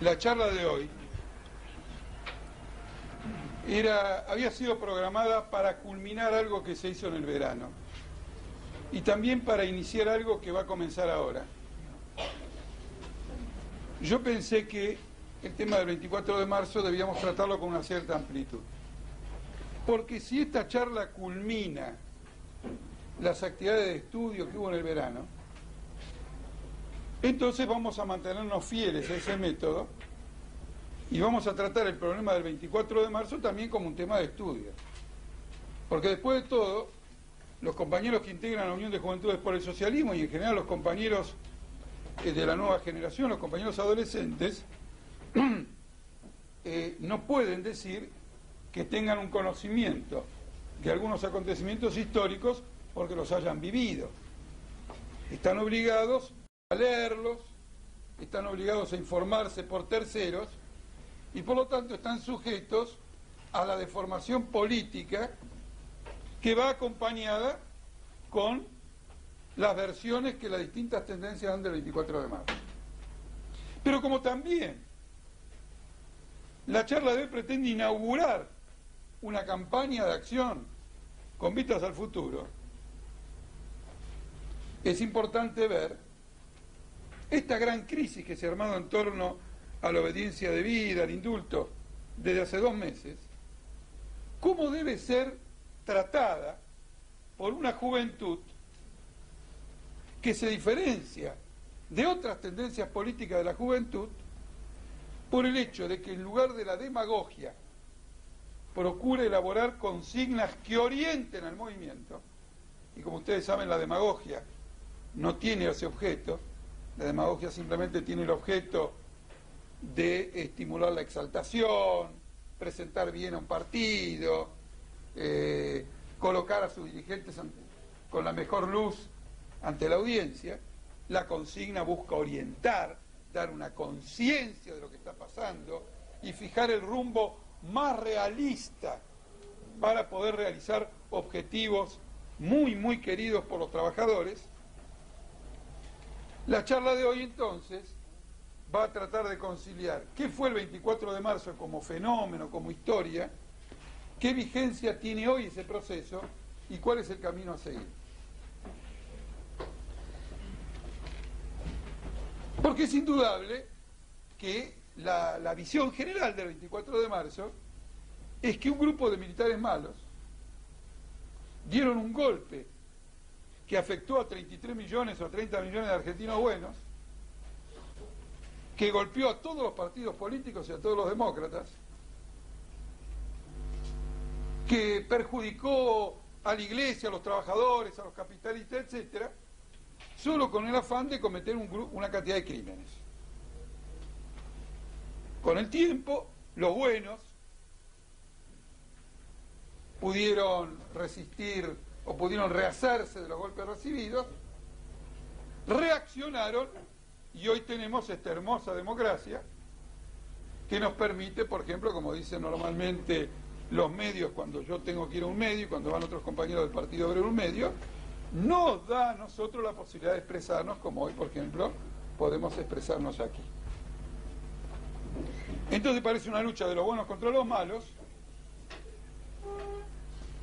La charla de hoy había sido programada para culminar algo que se hizo en el verano y también para iniciar algo que va a comenzar ahora. Yo pensé que el tema del 24 de marzo debíamos tratarlo con una cierta amplitud, porque si esta charla culmina las actividades de estudio que hubo en el verano, entonces vamos a mantenernos fieles a ese método y vamos a tratar el problema del 24 de marzo también como un tema de estudio. Porque después de todo, los compañeros que integran la Unión de Juventudes por el Socialismo y en general los compañeros de la nueva generación, los compañeros adolescentes, no pueden decir que tengan un conocimiento de algunos acontecimientos históricos porque los hayan vivido. Están obligados a leerlos, están obligados a informarse por terceros y por lo tanto están sujetos a la deformación política que va acompañada con las versiones que las distintas tendencias dan del 24 de marzo. Pero como también la charla de hoy pretende inaugurar una campaña de acción con vistas al futuro, es importante ver esta gran crisis que se ha armado en torno a la obediencia debida, al indulto, desde hace 2 meses, cómo debe ser tratada por una juventud que se diferencia de otras tendencias políticas de la juventud por el hecho de que en lugar de la demagogia procura elaborar consignas que orienten al movimiento, y como ustedes saben la demagogia no tiene ese objeto. La demagogia simplemente tiene el objeto de estimular la exaltación, presentar bien a un partido, colocar a sus dirigentes con la mejor luz ante la audiencia. La consigna busca orientar, dar una conciencia de lo que está pasando y fijar el rumbo más realista para poder realizar objetivos muy, muy queridos por los trabajadores. La charla de hoy entonces va a tratar de conciliar qué fue el 24 de marzo como fenómeno, como historia, qué vigencia tiene hoy ese proceso y cuál es el camino a seguir. Porque es indudable que la visión general del 24 de marzo es que un grupo de militares malos dieron un golpe que afectó a 33 millones o 30 millones de argentinos buenos, que golpeó a todos los partidos políticos y a todos los demócratas, que perjudicó a la iglesia, a los trabajadores, a los capitalistas, etcétera, solo con el afán de cometer una cantidad de crímenes. Con el tiempo, los buenos pudieron resistir o pudieron rehacerse de los golpes recibidos, reaccionaron y hoy tenemos esta hermosa democracia que nos permite, por ejemplo, como dicen normalmente los medios cuando yo tengo que ir a un medio y cuando van otros compañeros del Partido Obrero a un medio, nos da a nosotros la posibilidad de expresarnos como hoy, por ejemplo, podemos expresarnos aquí. Entonces parece una lucha de los buenos contra los malos.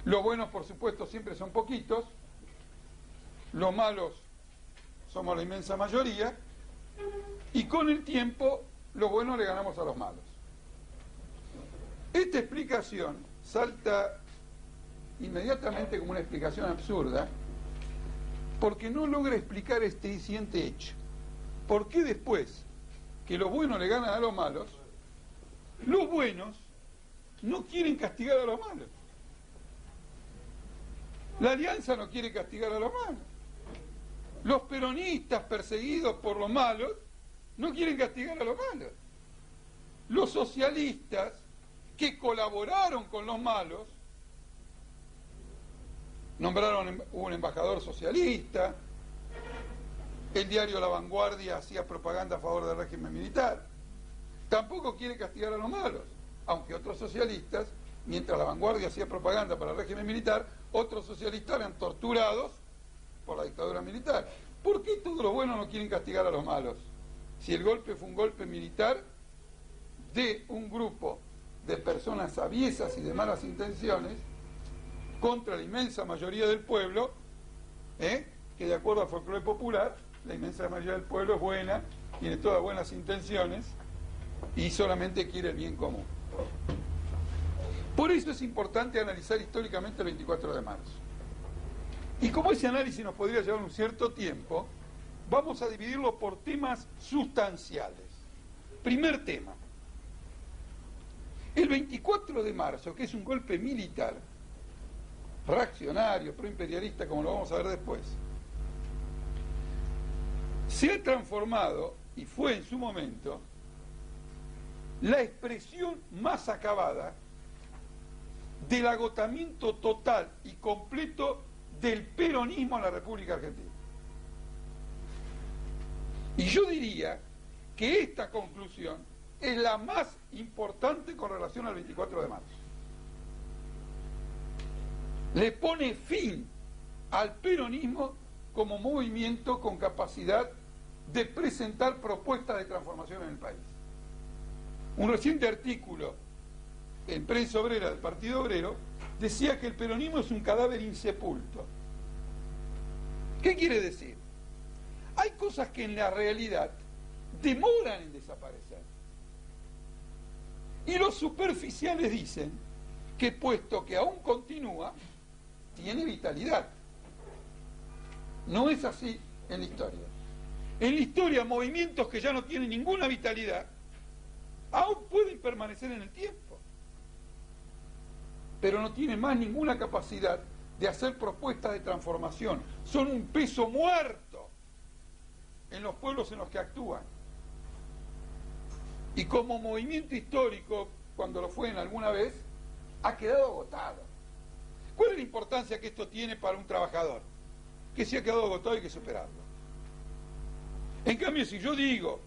Los buenos, por supuesto, siempre son poquitos, los malos somos la inmensa mayoría, y con el tiempo los buenos le ganamos a los malos. Esta explicación salta inmediatamente como una explicación absurda, porque no logra explicar este siguiente hecho. ¿Por qué después que los buenos le ganan a los malos, los buenos no quieren castigar a los malos? La Alianza no quiere castigar a los malos. Los peronistas perseguidos por los malos no quieren castigar a los malos. Los socialistas que colaboraron con los malos, nombraron un embajador socialista, el diario La Vanguardia hacía propaganda a favor del régimen militar, tampoco quiere castigar a los malos, aunque otros socialistas, mientras La Vanguardia hacía propaganda para el régimen militar, otros socialistas eran torturados por la dictadura militar. ¿Por qué todos los buenos no quieren castigar a los malos? Si el golpe fue un golpe militar de un grupo de personas aviesas y de malas intenciones contra la inmensa mayoría del pueblo, que de acuerdo al folclore popular, la inmensa mayoría del pueblo es buena, tiene todas buenas intenciones y solamente quiere el bien común. Por eso es importante analizar históricamente el 24 de marzo. Y como ese análisis nos podría llevar un cierto tiempo, vamos a dividirlo por temas sustanciales. Primer tema. El 24 de marzo, que es un golpe militar, reaccionario, proimperialista, como lo vamos a ver después, se ha transformado, y fue en su momento, la expresión más acabada del agotamiento total y completo del peronismo en la República Argentina. Y yo diría que esta conclusión es la más importante con relación al 24 de marzo. Le pone fin al peronismo como movimiento con capacidad de presentar propuestas de transformación en el país. Un reciente artículo en Prensa Obrera del Partido Obrero decía que el peronismo es un cadáver insepulto. ¿Qué quiere decir? Hay cosas que en la realidad demoran en desaparecer. Y los superficiales dicen que puesto que aún continúa, tiene vitalidad. No es así en la historia. En la historia, movimientos que ya no tienen ninguna vitalidad, aún pueden permanecer en el tiempo, pero no tienen más ninguna capacidad de hacer propuestas de transformación. Son un peso muerto en los pueblos en los que actúan. Y como movimiento histórico, cuando lo fue en alguna vez, ha quedado agotado. ¿Cuál es la importancia que esto tiene para un trabajador? Que se ha quedado agotado y hay que superarlo. En cambio, si yo digo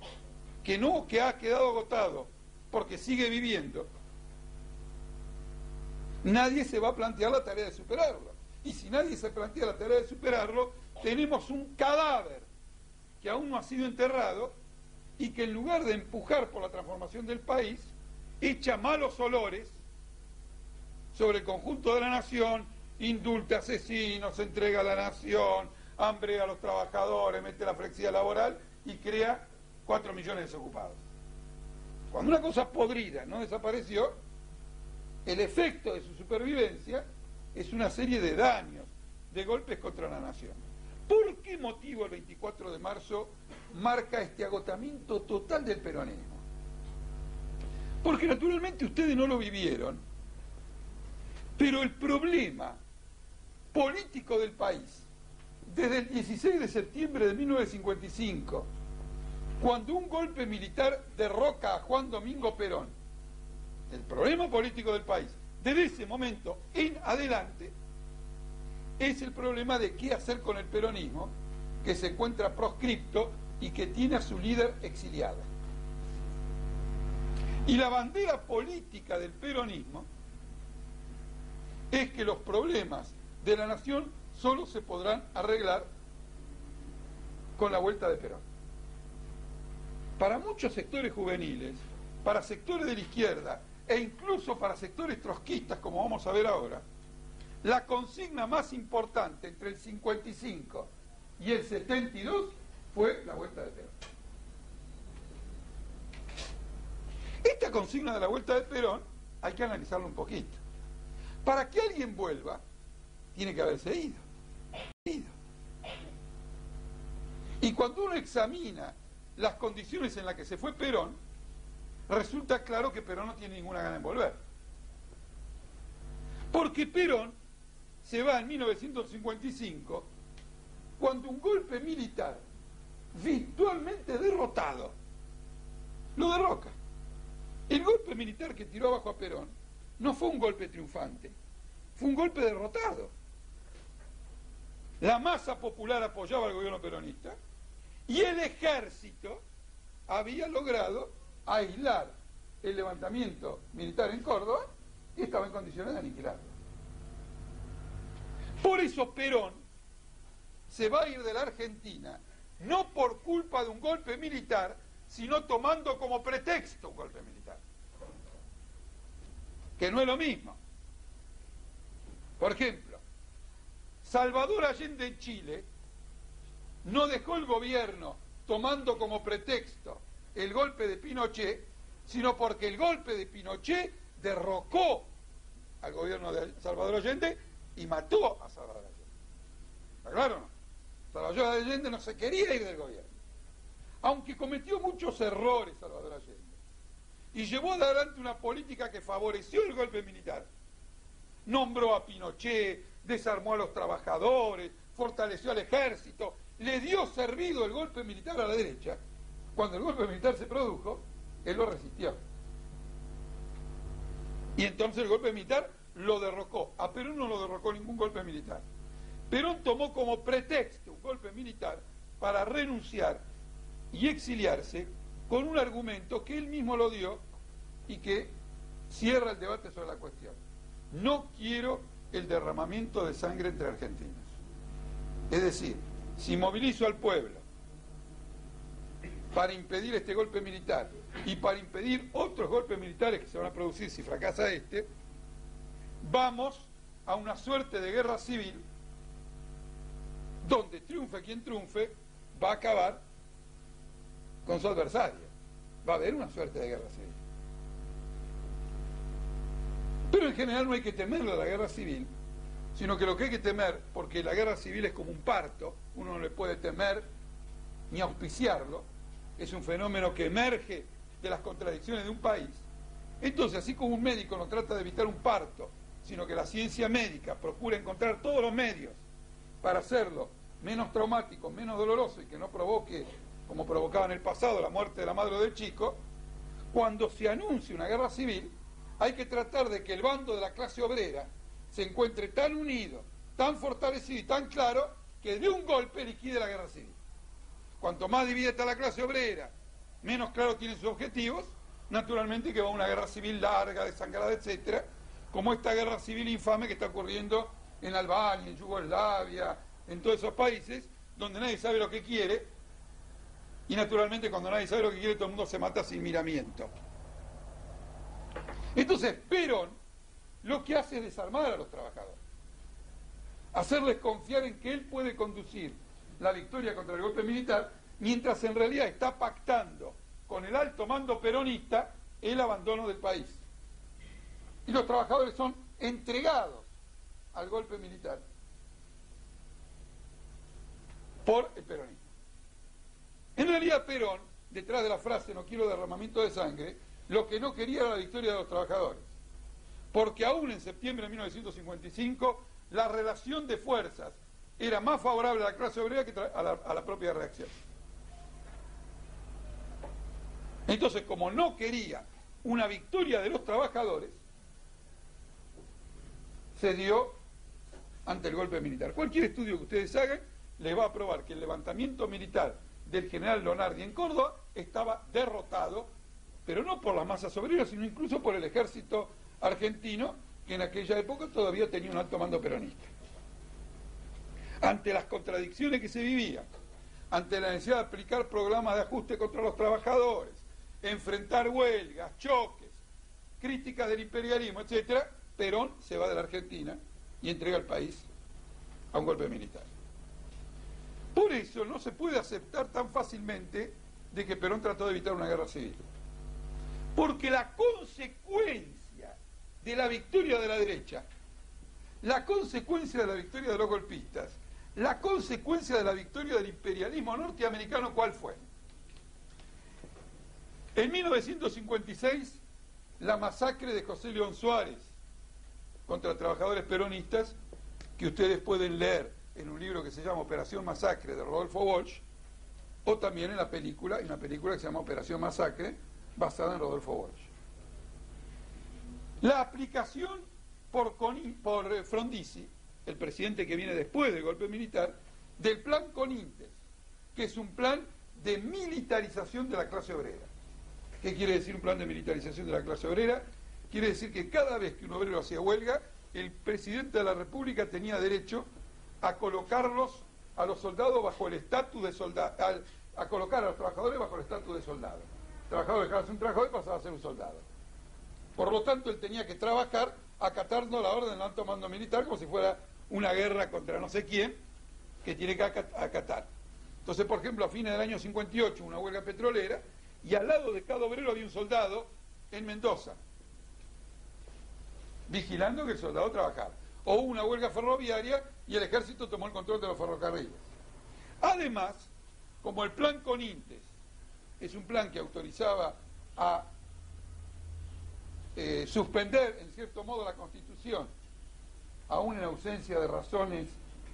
que no, que ha quedado agotado porque sigue viviendo, nadie se va a plantear la tarea de superarlo. Y si nadie se plantea la tarea de superarlo, tenemos un cadáver que aún no ha sido enterrado y que en lugar de empujar por la transformación del país, echa malos olores sobre el conjunto de la nación, indulta asesinos, entrega a la nación, hambre a los trabajadores, mete la flexibilidad laboral y crea 4 millones de desocupados. Cuando una cosa podrida no desapareció, el efecto de su supervivencia es una serie de daños, de golpes contra la nación. ¿Por qué motivo el 24 de marzo marca este agotamiento total del peronismo? Porque naturalmente ustedes no lo vivieron, pero el problema político del país, desde el 16 de septiembre de 1955, cuando un golpe militar derroca a Juan Domingo Perón, el problema político del país, desde ese momento en adelante, es el problema de qué hacer con el peronismo, que se encuentra proscripto y que tiene a su líder exiliado. Y la bandera política del peronismo es que los problemas de la nación solo se podrán arreglar con la vuelta de Perón. Para muchos sectores juveniles, para sectores de la izquierda e incluso para sectores trotskistas, como vamos a ver ahora, la consigna más importante entre el 55 y el 72 fue la vuelta de Perón. Esta consigna de la vuelta de Perón hay que analizarla un poquito. Para que alguien vuelva, tiene que haberse ido. Y cuando uno examina las condiciones en las que se fue Perón, resulta claro que Perón no tiene ninguna gana de volver. Porque Perón se va en 1955 cuando un golpe militar virtualmente derrotado lo derroca. El golpe militar que tiró abajo a Perón no fue un golpe triunfante, fue un golpe derrotado. La masa popular apoyaba al gobierno peronista y el ejército había logrado aislar el levantamiento militar en Córdoba y estaba en condiciones de aniquilarlo. Por eso Perón se va a ir de la Argentina, no por culpa de un golpe militar, sino tomando como pretexto un golpe militar. que no es lo mismo. Por ejemplo, Salvador Allende en Chile no dejó el gobierno tomando como pretexto el golpe de Pinochet, sino porque el golpe de Pinochet derrocó al gobierno de Salvador Allende y mató a Salvador Allende. ¿Está claro o no? Salvador Allende no se quería ir del gobierno, aunque cometió muchos errores Salvador Allende, y llevó adelante una política que favoreció el golpe militar. Nombró a Pinochet, desarmó a los trabajadores, fortaleció al ejército, le dio servido el golpe militar a la derecha. Cuando el golpe militar se produjo, él lo resistió. Y entonces el golpe militar lo derrocó. A Perón no lo derrocó ningún golpe militar. Perón tomó como pretexto un golpe militar para renunciar y exiliarse con un argumento que él mismo lo dio y que cierra el debate sobre la cuestión. No quiero el derramamiento de sangre entre argentinos. Es decir, si movilizo al pueblo para impedir este golpe militar y para impedir otros golpes militares que se van a producir si fracasa este, vamos a una suerte de guerra civil donde triunfe quien triunfe, va a acabar con su adversario. Va a haber una suerte de guerra civil. Pero en general no hay que temerle a la guerra civil, sino que lo que hay que temer, porque la guerra civil es como un parto, uno no le puede temer ni auspiciarlo, es un fenómeno que emerge de las contradicciones de un país. Entonces, así como un médico no trata de evitar un parto, sino que la ciencia médica procura encontrar todos los medios para hacerlo menos traumático, menos doloroso y que no provoque, como provocaba en el pasado, la muerte de la madre del chico, cuando se anuncie una guerra civil, hay que tratar de que el bando de la clase obrera se encuentre tan unido, tan fortalecido y tan claro que de un golpe liquide la guerra civil. Cuanto más dividida está la clase obrera, menos claro tienen sus objetivos, naturalmente que va a una guerra civil larga, desangrada, etcétera, como esta guerra civil infame que está ocurriendo en Albania, en Yugoslavia, en todos esos países, donde nadie sabe lo que quiere, y naturalmente cuando nadie sabe lo que quiere todo el mundo se mata sin miramiento. Entonces Perón lo que hace es desarmar a los trabajadores, hacerles confiar en que él puede conducir la victoria contra el golpe militar, mientras en realidad está pactando con el alto mando peronista el abandono del país. Y los trabajadores son entregados al golpe militar por el peronismo. En realidad Perón, detrás de la frase "no quiero derramamiento de sangre", lo que no quería era la victoria de los trabajadores. Porque aún en septiembre de 1955 la relación de fuerzas era más favorable a la clase obrera que a la propia reacción. Entonces, como no quería una victoria de los trabajadores, se dio ante el golpe militar. Cualquier estudio que ustedes hagan les va a probar que el levantamiento militar del general Lonardi en Córdoba estaba derrotado, pero no por las masas obreras, sino incluso por el ejército argentino, que en aquella época todavía tenía un alto mando peronista. Ante las contradicciones que se vivían, ante la necesidad de aplicar programas de ajuste contra los trabajadores, enfrentar huelgas, choques, críticas del imperialismo, etcétera, Perón se va de la Argentina y entrega el país a un golpe militar. Por eso no se puede aceptar tan fácilmente de que Perón trató de evitar una guerra civil. Porque la consecuencia de la victoria de la derecha, la consecuencia de la victoria de los golpistas, la consecuencia de la victoria del imperialismo norteamericano, ¿cuál fue? En 1956, la masacre de José León Suárez contra trabajadores peronistas, que ustedes pueden leer en un libro que se llama Operación Masacre de Rodolfo Walsh, o también en una película que se llama Operación Masacre, basada en Rodolfo Walsh. La aplicación por Frondizi, el presidente que viene después del golpe militar, del plan Conintes, que es un plan de militarización de la clase obrera. ¿Qué quiere decir un plan de militarización de la clase obrera? Quiere decir que cada vez que un obrero hacía huelga, el presidente de la República tenía derecho a colocarlos a los soldados bajo el estatus de soldado, a colocar a los trabajadores bajo el estatus de soldado. El trabajador dejaba de ser un trabajador y pasaba a ser un soldado. Por lo tanto, él tenía que trabajar acatando la orden del alto mando militar como si fuera una guerra contra no sé quién que tiene que acatar. Entonces, por ejemplo, a fines del año 58, una huelga petrolera, y al lado de cada obrero había un soldado en Mendoza, vigilando que el soldado trabajara. O una huelga ferroviaria y el ejército tomó el control de los ferrocarriles. Además, como el plan Conintes es un plan que autorizaba a suspender, en cierto modo, la Constitución, aún en ausencia de razones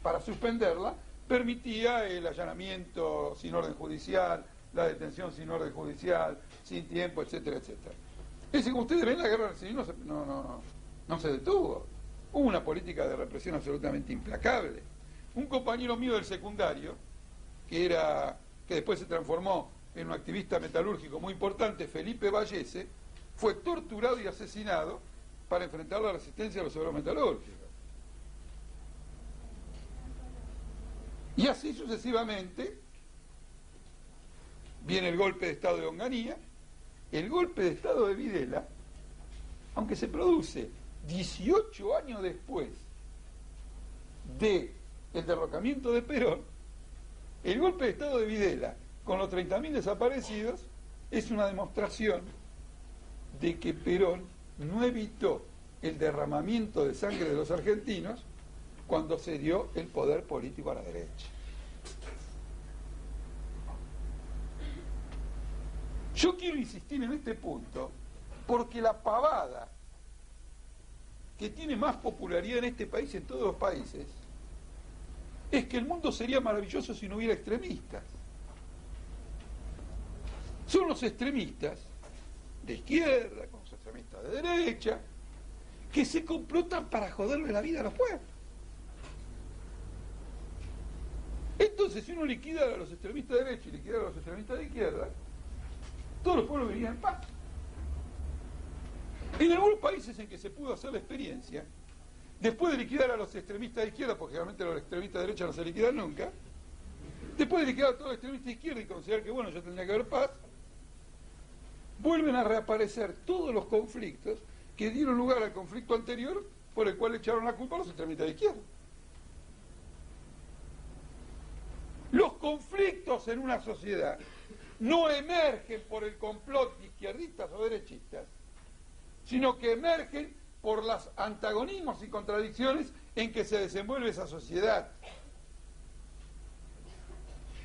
para suspenderla, permitía el allanamiento sin orden judicial, la detención sin orden judicial, sin tiempo, etcétera, etcétera. Es decir, como ustedes ven, la guerra civil no se detuvo. Hubo una política de represión absolutamente implacable. Un compañero mío del secundario, que después se transformó en un activista metalúrgico muy importante, Felipe Vallese, fue torturado y asesinado para enfrentar la resistencia de los obreros metalúrgicos. Y así sucesivamente viene el golpe de Estado de Onganía, el golpe de Estado de Videla, aunque se produce 18 años después del derrocamiento de Perón, el golpe de Estado de Videla, con los 30.000 desaparecidos, es una demostración de que Perón no evitó el derramamiento de sangre de los argentinos cuando se dio el poder político a la derecha. Yo quiero insistir en este punto porque la pavada que tiene más popularidad en este país y en todos los países es que el mundo sería maravilloso si no hubiera extremistas. Son los extremistas de izquierda, con los extremistas de derecha, que se complotan para joderle la vida a los pueblos. Entonces, si uno liquidara a los extremistas de derecha y liquidara a los extremistas de izquierda, todos los pueblos vivirían en paz. En algunos países en que se pudo hacer la experiencia, después de liquidar a los extremistas de izquierda, porque realmente los extremistas de derecha no se liquidan nunca, después de liquidar a todos los extremistas de izquierda y considerar que, bueno, ya tendría que haber paz, vuelven a reaparecer todos los conflictos que dieron lugar al conflicto anterior por el cual echaron la culpa a los extremistas de izquierda. Los conflictos en una sociedad no emergen por el complot de izquierdistas o derechistas, sino que emergen por los antagonismos y contradicciones en que se desenvuelve esa sociedad.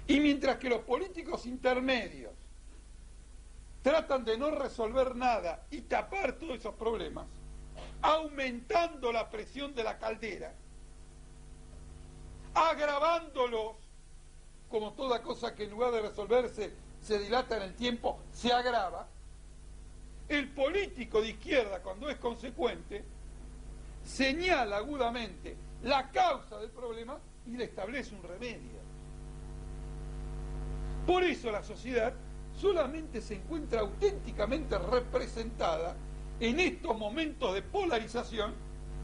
Y mientras que los políticos intermedios tratan de no resolver nada y tapar todos esos problemas, aumentando la presión de la caldera, agravándolos, como toda cosa que en lugar de resolverse se dilata en el tiempo, se agrava, el político de izquierda, cuando es consecuente, señala agudamente la causa del problema y le establece un remedio. Por eso la sociedad solamente se encuentra auténticamente representada en estos momentos de polarización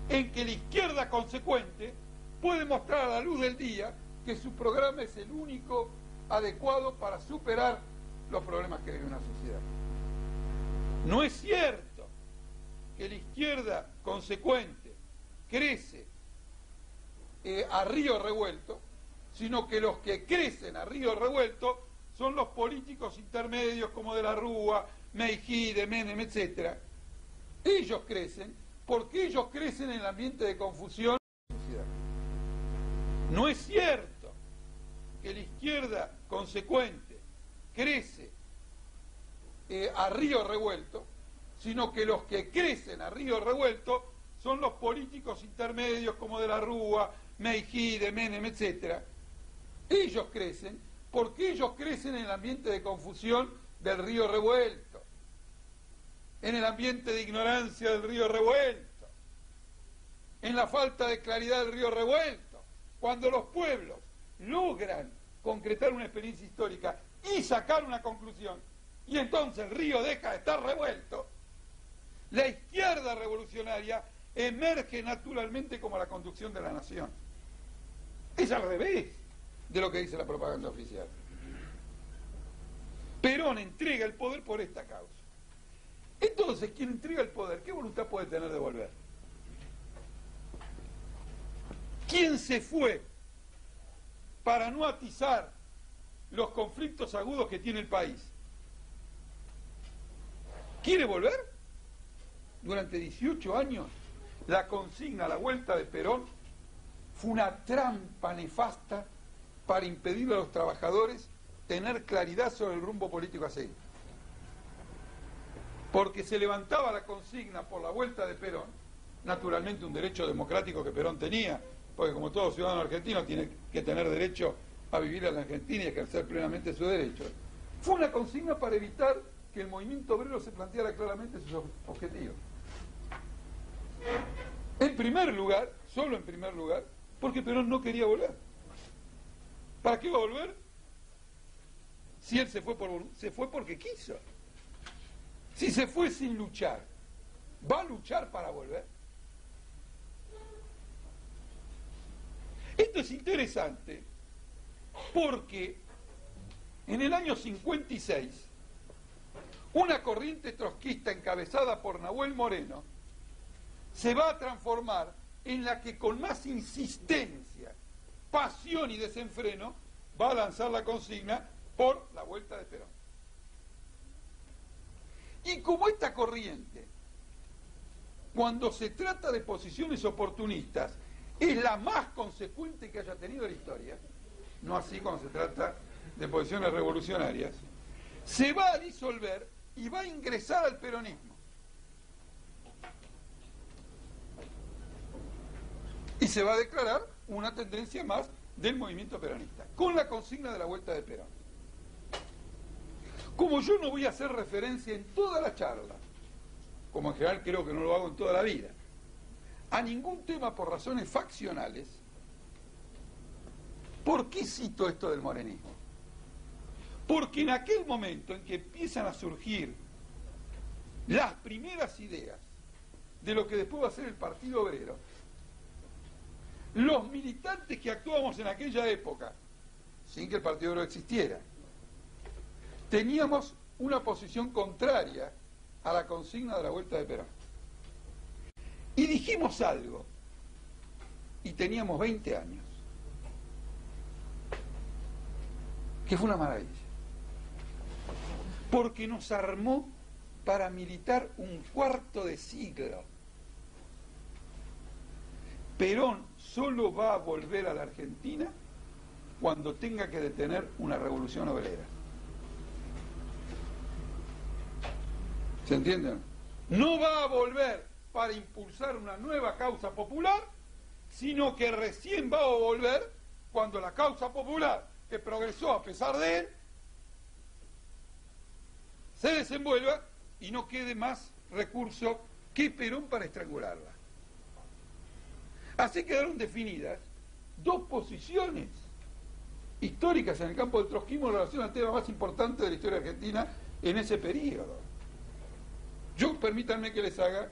en que la izquierda consecuente puede mostrar a la luz del día que su programa es el único adecuado para superar los problemas que vive una sociedad. No es cierto que la izquierda consecuente crece a río revuelto, sino que los que crecen a río revuelto son los políticos intermedios como de la Rúa, Meijide, Menem, etc. Ellos crecen porque ellos crecen en el ambiente de confusión de la sociedad. No es cierto que la izquierda consecuente crece a río revuelto, sino que los que crecen a río revuelto son los políticos intermedios como de la Rúa, Meijide, Menem, etc. Ellos crecen porque ellos crecen en el ambiente de confusión del río revuelto, en el ambiente de ignorancia del río revuelto, en la falta de claridad del río revuelto. Cuando los pueblos logran concretar una experiencia histórica y sacar una conclusión, y entonces el río deja de estar revuelto, la izquierda revolucionaria emerge naturalmente como la conducción de la nación. Es al revés de lo que dice la propaganda oficial. Perón entrega el poder por esta causa. Entonces, quien entrega el poder, ¿qué voluntad puede tener de volver? ¿Quién se fue para no atizar los conflictos agudos que tiene el país? ¿Quiere volver? Durante 18 años, la consigna, la vuelta de Perón, fue una trampa nefasta para impedirle a los trabajadores tener claridad sobre el rumbo político a seguir. Porque se levantaba la consigna por la vuelta de Perón, naturalmente un derecho democrático que Perón tenía, porque como todo ciudadano argentino tiene que tener derecho a vivir en la Argentina y ejercer plenamente sus derechos. Fue una consigna para evitar que el movimiento obrero se planteara claramente sus objetivos. En primer lugar, solo en primer lugar, porque Perón no quería volver. ¿Para qué iba a volver? Si él se fue porque quiso. Si se fue sin luchar, ¿va a luchar para volver? Esto es interesante porque en el año 56 una corriente trotskista encabezada por Nahuel Moreno se va a transformar en la que con más insistencia, pasión y desenfreno va a lanzar la consigna por la vuelta de Perón. Y como esta corriente, cuando se trata de posiciones oportunistas, es la más consecuente que haya tenido la historia, no así cuando se trata de posiciones revolucionarias, se va a disolver y va a ingresar al peronismo. Y se va a declarar una tendencia más del movimiento peronista, con la consigna de la vuelta de Perón. Como yo no voy a hacer referencia en toda la charla, como en general creo que no lo hago en toda la vida, a ningún tema por razones faccionales, ¿por qué cito esto del morenismo? Porque en aquel momento en que empiezan a surgir las primeras ideas de lo que después va a ser el Partido Obrero, los militantes que actuábamos en aquella época, sin que el Partido Obrero existiera, teníamos una posición contraria a la consigna de la vuelta de Perón. Y dijimos algo, y teníamos 20 años, que fue una maravilla, porque nos armó para militar un cuarto de siglo. Perón solo va a volver a la Argentina cuando tenga que detener una revolución obrera. ¿Se entiende? No va a volver para impulsar una nueva causa popular, sino que recién va a volver cuando la causa popular, que progresó a pesar de él, se desenvuelva y no quede más recurso que Perón para estrangularla. Así quedaron definidas dos posiciones históricas en el campo del trotskismo en relación al tema más importante de la historia argentina en ese periodo. Permítanme que les haga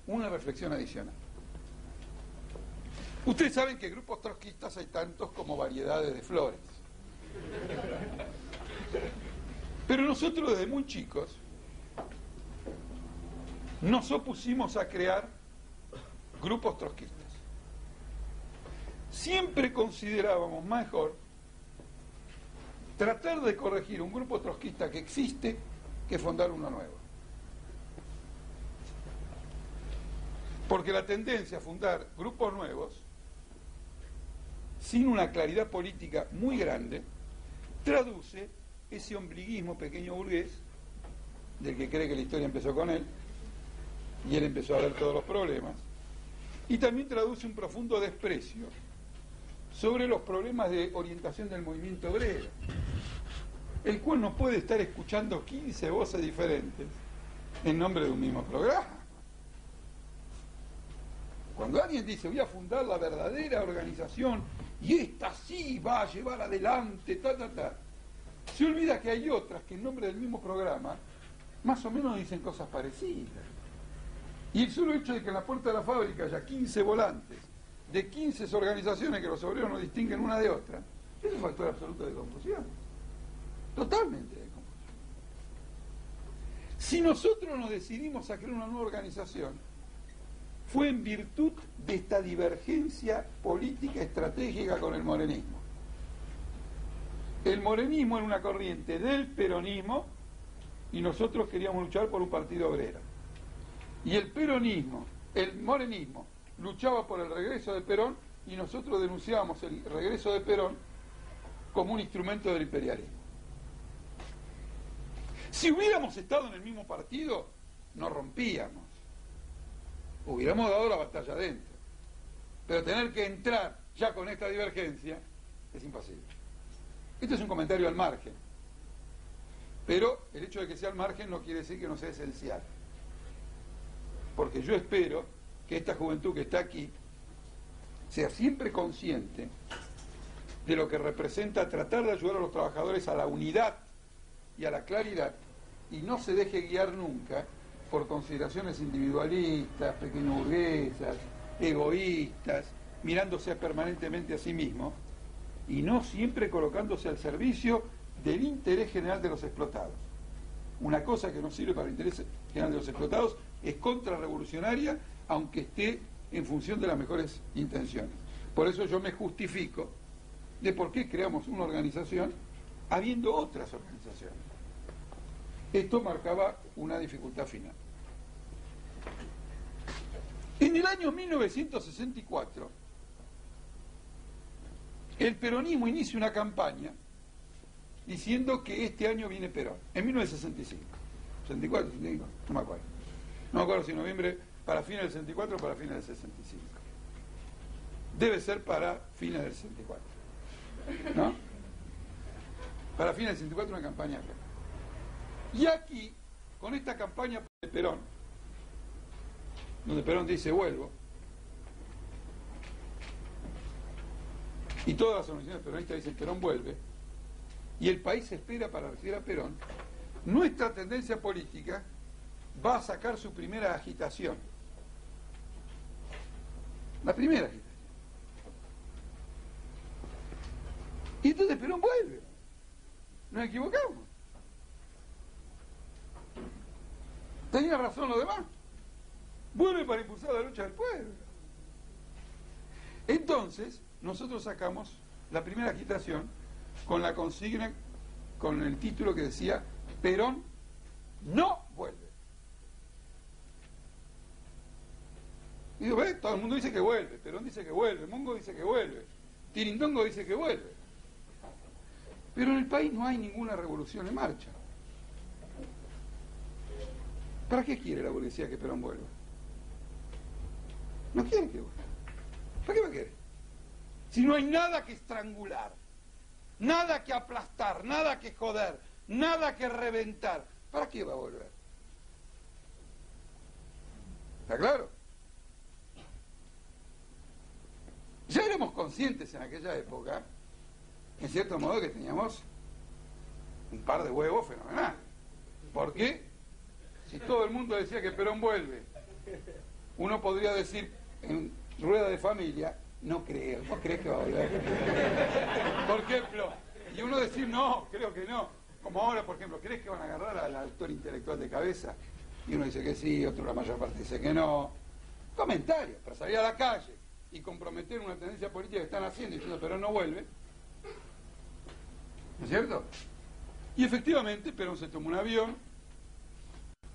una reflexión adicional. Ustedes saben que grupos trotskistas hay tantos como variedades de flores. Pero nosotros desde muy chicos nos opusimos a crear grupos trotskistas. Siempre considerábamos mejor tratar de corregir un grupo trotskista que existe que fundar uno nuevo. Porque la tendencia a fundar grupos nuevos, sin una claridad política muy grande, traduce ese ombliguismo pequeño burgués, del que cree que la historia empezó con él, y él empezó a ver todos los problemas, y también traduce un profundo desprecio sobre los problemas de orientación del movimiento obrero, el cual no puede estar escuchando 15 voces diferentes en nombre de un mismo programa. Cuando alguien dice voy a fundar la verdadera organización y esta sí va a llevar adelante, se olvida que hay otras que en nombre del mismo programa más o menos dicen cosas parecidas. Y el solo hecho de que en la puerta de la fábrica haya 15 volantes de 15 organizaciones que los obreros no distinguen una de otra, es un factor absoluto de confusión. Totalmente de confusión. Si nosotros nos decidimos a crear una nueva organización, fue en virtud de esta divergencia política estratégica con el morenismo. El morenismo era una corriente del peronismo y nosotros queríamos luchar por un partido obrero. Y el morenismo, luchaba por el regreso de Perón y nosotros denunciábamos el regreso de Perón como un instrumento del imperialismo. Si hubiéramos estado en el mismo partido, no rompíamos. Hubiéramos dado la batalla adentro. Pero tener que entrar ya con esta divergencia es imposible. Esto es un comentario al margen. Pero el hecho de que sea al margen no quiere decir que no sea esencial. Porque yo espero que esta juventud que está aquí sea siempre consciente de lo que representa tratar de ayudar a los trabajadores a la unidad y a la claridad, y no se deje guiar nunca por consideraciones individualistas, pequeñoburguesas, egoístas, mirándose permanentemente a sí mismo, y no siempre colocándose al servicio del interés general de los explotados. Una cosa que no sirve para el interés general de los explotados es contrarrevolucionaria, aunque esté en función de las mejores intenciones. Por eso yo me justifico de por qué creamos una organización habiendo otras organizaciones. Esto marcaba una dificultad final. En el año 1964, el peronismo inicia una campaña diciendo que este año viene Perón, en 1965. 64, 65, no me acuerdo. No me acuerdo si noviembre para fines del 64 o para fines del 65. Debe ser para fines del 64. ¿No? Para fines del 64 una campaña. Y aquí, con esta campaña de Perón, donde Perón dice vuelvo, y todas las organizaciones peronistas dicen Perón vuelve, y el país espera para recibir a Perón, nuestra tendencia política va a sacar su primera agitación. La primera agitación. Y entonces Perón vuelve. Nos equivocamos. Tenía razón los demás. Vuelve para impulsar la lucha del pueblo. Entonces, nosotros sacamos la primera agitación con la consigna, con el título que decía Perón no vuelve. Y digo, ¿ves? Todo el mundo dice que vuelve, Perón dice que vuelve, Mongo dice que vuelve, Tirindongo dice que vuelve. Pero en el país no hay ninguna revolución en marcha. ¿Para qué quiere la burguesía que Perón vuelva? No quiere que vuelva. ¿Para qué va a querer? Si no hay nada que estrangular, nada que aplastar, nada que joder, nada que reventar, ¿para qué va a volver? ¿Está claro? Ya éramos conscientes en aquella época, en cierto modo, que teníamos un par de huevos fenomenales. ¿Por qué? Si todo el mundo decía que Perón vuelve, uno podría decir en rueda de familia, no creo, ¿vos crees que va a volver? Por ejemplo, y uno decir, no, creo que no. Como ahora, por ejemplo, ¿crees que van a agarrar al autor intelectual de cabeza? Y uno dice que sí, otro, la mayor parte dice que no. Comentarios, para salir a la calle y comprometer una tendencia política que están haciendo diciendo Perón no vuelve. ¿No es cierto? Y efectivamente, Perón se toma un avión,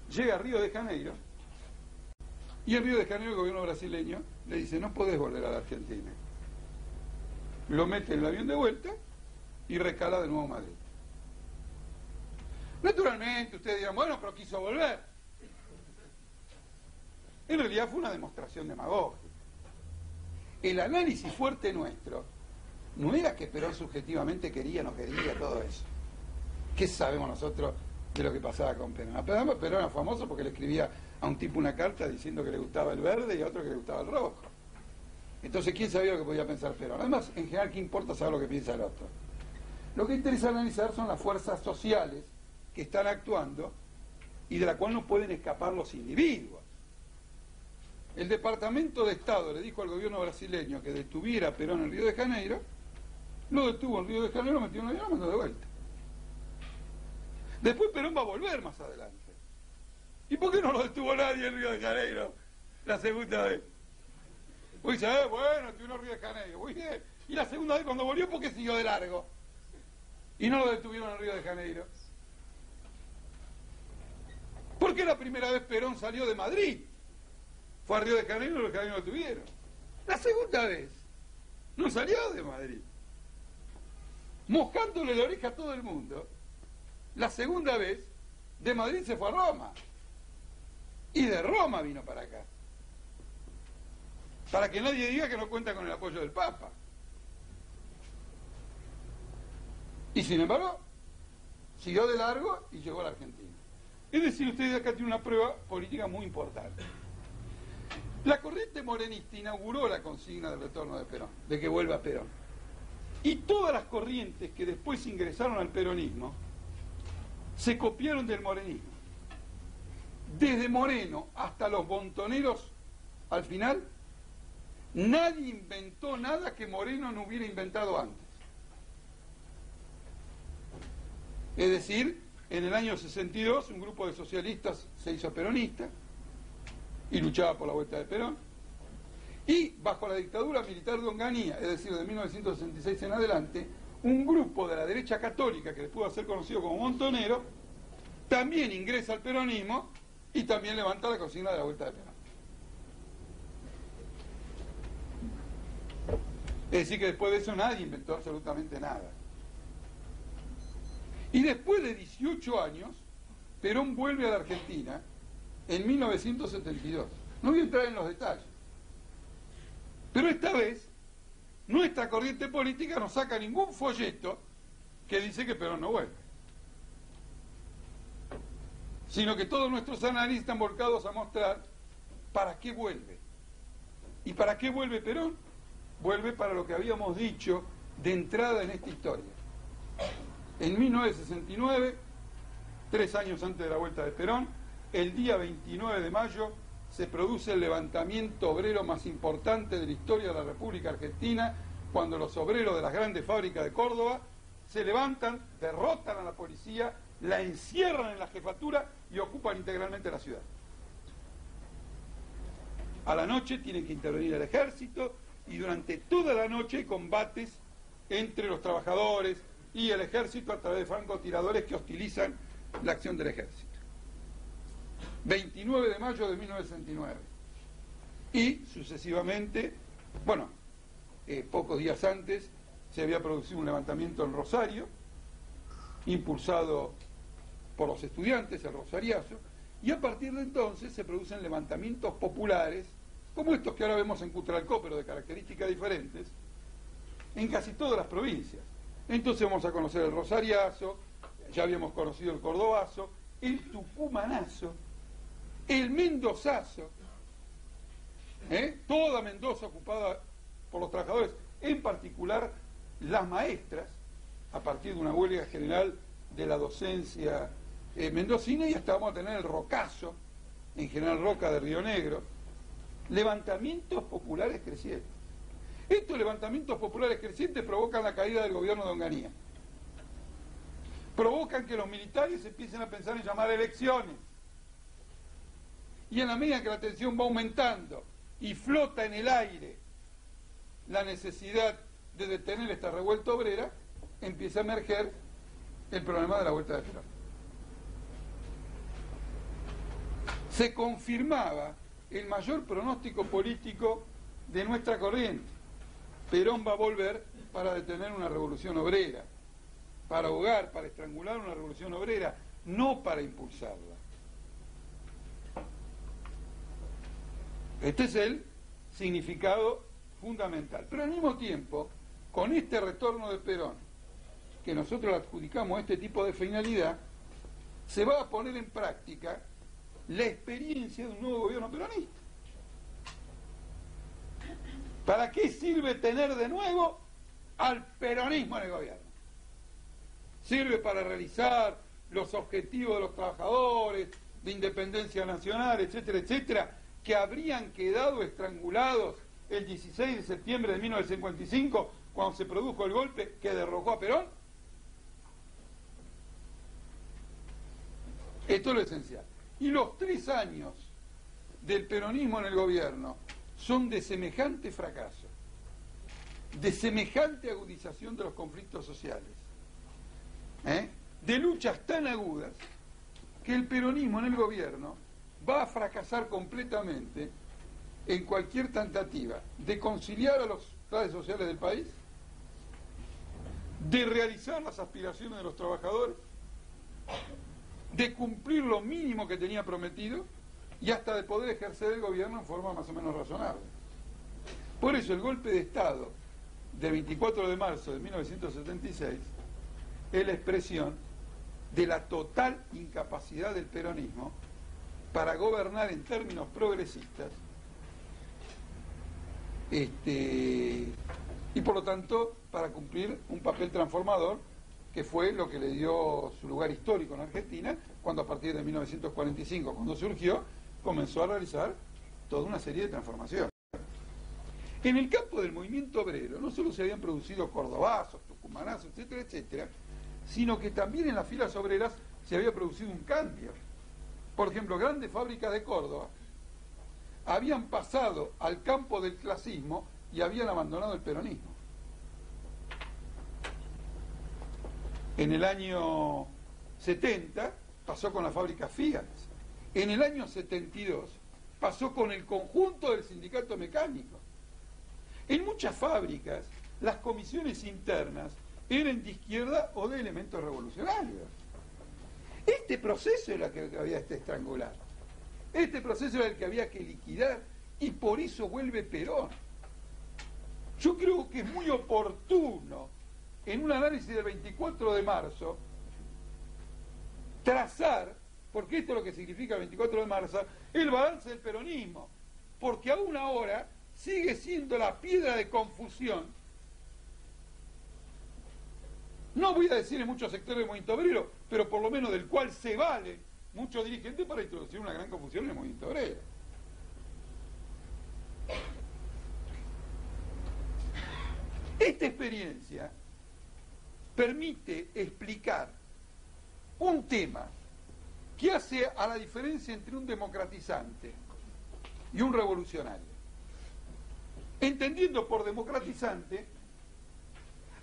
llega a Río de Janeiro, y en Río de Janeiro el gobierno brasileño le dice, no podés volver a la Argentina. Lo mete en el avión de vuelta y recala de nuevo a Madrid. Naturalmente, ustedes dirán, bueno, pero quiso volver. En realidad fue una demostración demagógica. El análisis fuerte nuestro no era que Perón subjetivamente quería o no quería todo eso. ¿Qué sabemos nosotros de lo que pasaba con Perón? Perón era famoso porque le escribía a un tipo una carta diciendo que le gustaba el verde y a otro que le gustaba el rojo. Entonces, ¿quién sabía lo que podía pensar Perón? Además, en general, ¿qué importa saber lo que piensa el otro? Lo que interesa analizar son las fuerzas sociales que están actuando y de la cual no pueden escapar los individuos. El Departamento de Estado le dijo al gobierno brasileño que detuviera a Perón en Río de Janeiro, lo detuvo en Río de Janeiro, metió en un avión y lo mandó de vuelta. Después Perón va a volver más adelante. ¿Y por qué no lo detuvo nadie en Río de Janeiro la segunda vez? Pues dice, bueno, estuvo en Río de Janeiro, muy bien. Y la segunda vez cuando volvió, ¿por qué siguió de largo? Y no lo detuvieron en Río de Janeiro. ¿Por qué la primera vez Perón salió de Madrid? Fue a Río de Janeiro y los janeiro lo tuvieron. La segunda vez no salió de Madrid. Mojándole la oreja a todo el mundo. La segunda vez de Madrid se fue a Roma. Y de Roma vino para acá. Para que nadie diga que no cuenta con el apoyo del Papa. Y sin embargo, siguió de largo y llegó a la Argentina. Es decir, ustedes acá tienen una prueba política muy importante. La corriente morenista inauguró la consigna del retorno de Perón, de que vuelva Perón. Y todas las corrientes que después ingresaron al peronismo se copiaron del morenismo. Desde Moreno hasta los montoneros, al final, nadie inventó nada que Moreno no hubiera inventado antes. Es decir, en el año 62 un grupo de socialistas se hizo peronista y luchaba por la vuelta de Perón. Y bajo la dictadura militar de Onganía, es decir, de 1966 en adelante, un grupo de la derecha católica que le pudo hacer conocido como Montonero, también ingresa al peronismo y también levanta la consigna de la vuelta de Perón. Es decir, que después de eso nadie inventó absolutamente nada. Y después de 18 años, Perón vuelve a la Argentina en 1972. No voy a entrar en los detalles. Pero esta vez, nuestra corriente política no saca ningún folleto que dice que Perón no vuelve. Sino que todos nuestros análisis están volcados a mostrar para qué vuelve. ¿Y para qué vuelve Perón? Vuelve para lo que habíamos dicho de entrada en esta historia. En 1969, 3 años antes de la vuelta de Perón, el día 29 de mayo, se produce el levantamiento obrero más importante de la historia de la República Argentina, cuando los obreros de las grandes fábricas de Córdoba se levantan, derrotan a la policía, la encierran en la jefatura y ocupan integralmente la ciudad. A la noche tiene que intervenir el ejército y durante toda la noche hay combates entre los trabajadores y el ejército a través de francotiradores que hostilizan la acción del ejército. 29 de mayo de 1969. Y sucesivamente, bueno, pocos días antes se había producido un levantamiento en Rosario, impulsado por los estudiantes, el Rosariazo, y a partir de entonces se producen levantamientos populares, como estos que ahora vemos en Cutralcó, pero de características diferentes, en casi todas las provincias. Entonces vamos a conocer el Rosariazo, ya habíamos conocido el Cordobazo, el Tucumanazo, el Mendozazo, toda Mendoza ocupada por los trabajadores, en particular las maestras, a partir de una huelga general de la docencia mendocina, y hasta vamos a tener el Rocazo, en General Roca de Río Negro, levantamientos populares crecientes. Estos levantamientos populares crecientes provocan la caída del gobierno de Onganía. Provocan que los militares empiecen a pensar en llamar elecciones. Y en la medida que la tensión va aumentando y flota en el aire la necesidad de detener esta revuelta obrera, empieza a emerger el problema de la vuelta de Perón. Se confirmaba el mayor pronóstico político de nuestra corriente. Perón va a volver para detener una revolución obrera, para ahogar, para estrangular una revolución obrera, no para impulsarla. Este es el significado fundamental. Pero al mismo tiempo, con este retorno de Perón, que nosotros le adjudicamos a este tipo de finalidad, se va a poner en práctica la experiencia de un nuevo gobierno peronista. ¿Para qué sirve tener de nuevo al peronismo en el gobierno? Sirve para realizar los objetivos de los trabajadores, de independencia nacional, etcétera, etcétera, que habrían quedado estrangulados el 16 de septiembre de 1955, cuando se produjo el golpe que derrocó a Perón. Esto es lo esencial. Y los 3 años del peronismo en el gobierno son de semejante fracaso, de semejante agudización de los conflictos sociales, de luchas tan agudas, que el peronismo en el gobierno va a fracasar completamente en cualquier tentativa de conciliar a las clases sociales del país, de realizar las aspiraciones de los trabajadores, de cumplir lo mínimo que tenía prometido y hasta de poder ejercer el gobierno en forma más o menos razonable. Por eso el golpe de Estado del 24 de marzo de 1976 es la expresión de la total incapacidad del peronismo para gobernar en términos progresistas, y por lo tanto para cumplir un papel transformador, que fue lo que le dio su lugar histórico en Argentina, cuando a partir de 1945, cuando surgió, comenzó a realizar toda una serie de transformaciones. En el campo del movimiento obrero no solo se habían producido cordobazos, tucumanazos, etcétera, etcétera, sino que también en las filas obreras se había producido un cambio. Por ejemplo, grandes fábricas de Córdoba habían pasado al campo del clasismo y habían abandonado el peronismo. En el año 70 pasó con la fábrica Fiat. En el año 72 pasó con el conjunto del sindicato mecánico. En muchas fábricas las comisiones internas eran de izquierda o de elementos revolucionarios. Este proceso era el que había que estrangular. Este proceso era el que había que liquidar, y por eso vuelve Perón. Yo creo que es muy oportuno, en un análisis del 24 de marzo, trazar, porque esto es lo que significa el 24 de marzo, el balance del peronismo, porque aún ahora sigue siendo la piedra de confusión, no voy a decir en muchos sectores del movimiento obrero, pero por lo menos del cual se valen muchos dirigentes para introducir una gran confusión en el movimiento obrero. Esta experiencia permite explicar un tema que hace a la diferencia entre un democratizante y un revolucionario, entendiendo por democratizante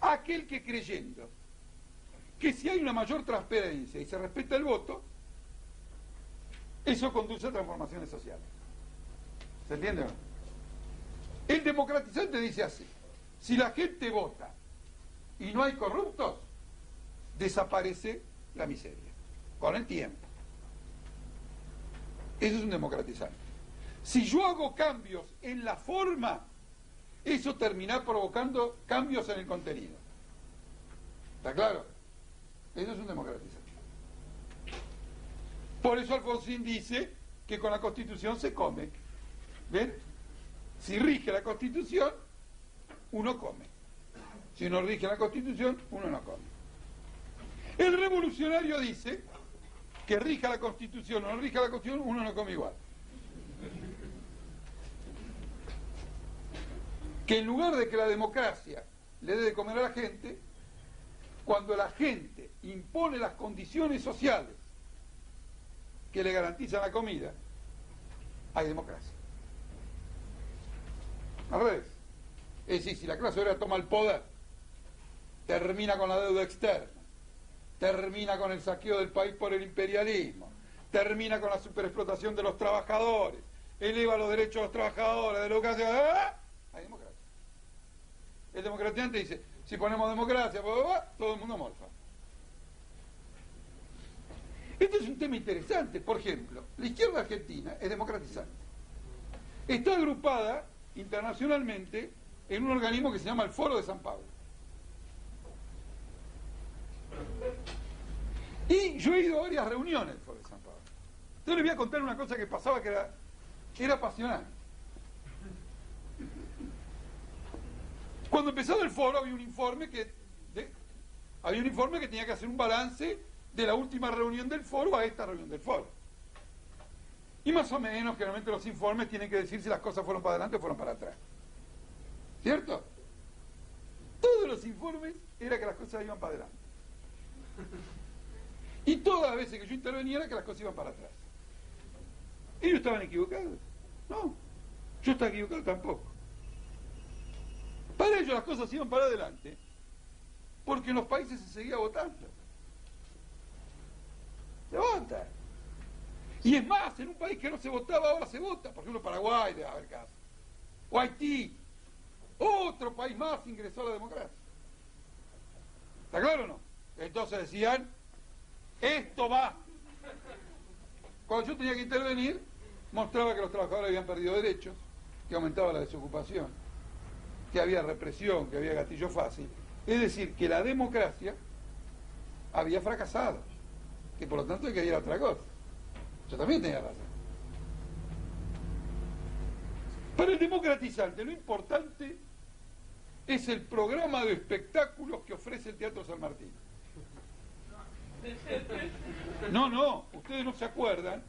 aquel que, creyendo que si hay una mayor transparencia y se respeta el voto, eso conduce a transformaciones sociales. ¿Se entiende? El democratizante dice así: si la gente vota y no hay corruptos, desaparece la miseria con el tiempo. Eso es un democratizante. Si yo hago cambios en la forma, eso termina provocando cambios en el contenido. ¿Está claro? Eso es un democratizante. Por eso Alfonsín dice que con la Constitución se come. ¿Ven? Si rige la Constitución, uno come. Si no rige la Constitución, uno no come. El revolucionario dice que rija la Constitución o no rija la Constitución, uno no come igual. Que en lugar de que la democracia le dé de comer a la gente, cuando la gente impone las condiciones sociales que le garantizan la comida, hay democracia. Al revés. Es decir, si la clase obrera toma el poder, termina con la deuda externa, termina con el saqueo del país por el imperialismo, termina con la superexplotación de los trabajadores, eleva los derechos de los trabajadores, de educación, hay democracia. El democratizante dice: si ponemos democracia, todo el mundo morfa. Este es un tema interesante. Por ejemplo, la izquierda argentina es democratizante. Está agrupada internacionalmente en un organismo que se llama el Foro de San Pablo. Y yo he ido a varias reuniones del Foro de San Pablo. Entonces les voy a contar una cosa que pasaba que era apasionante. Cuando empezaba el foro había un informe que tenía que hacer un balance de la última reunión del foro a esta reunión del foro. Y más o menos, generalmente los informes tienen que decir si las cosas fueron para adelante o fueron para atrás. ¿Cierto? Todos los informes era que las cosas iban para adelante. Y todas las veces que yo intervenía era que las cosas iban para atrás. ¿Ellos estaban equivocados? No. Yo estaba equivocado tampoco. Para ellos las cosas iban para adelante, porque en los países se seguía votando. Se vota. Y es más, en un país que no se votaba, ahora se vota. Por ejemplo, Paraguay, debe haber casos. O Haití. Otro país más ingresó a la democracia. ¿Está claro o no? Entonces decían, esto va. Cuando yo tenía que intervenir, mostraba que los trabajadores habían perdido derechos, que aumentaba la desocupación, que había represión, que había gatillo fácil. Es decir, que la democracia había fracasado, que por lo tanto hay que ir a otra cosa. Yo también tenía razón. Para el democratizante, lo importante es el programa de espectáculos que ofrece el Teatro San Martín. No, ustedes no se acuerdan,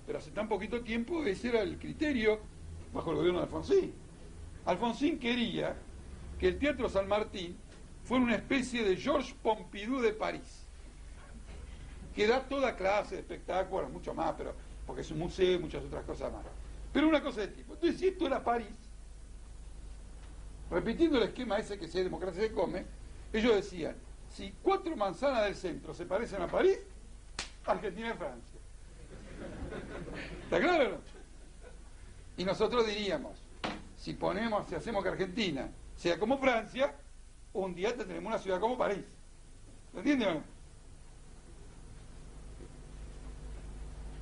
pero hace tan poquito tiempo ese era el criterio bajo el gobierno de Alfonsín. Alfonsín quería que el Teatro San Martín fuera una especie de Georges Pompidou de París, que da toda clase de espectáculos, mucho más, pero porque es un museo y muchas otras cosas más. Pero una cosa de tipo. Entonces, si esto era París, repitiendo el esquema ese que si hay democracia se come, ellos decían, si 4 manzanas del centro se parecen a París, Argentina es Francia. ¿Está claro o no? Y nosotros diríamos, si hacemos que Argentina sea como Francia, un día tendremos una ciudad como París. ¿Se entiende o no?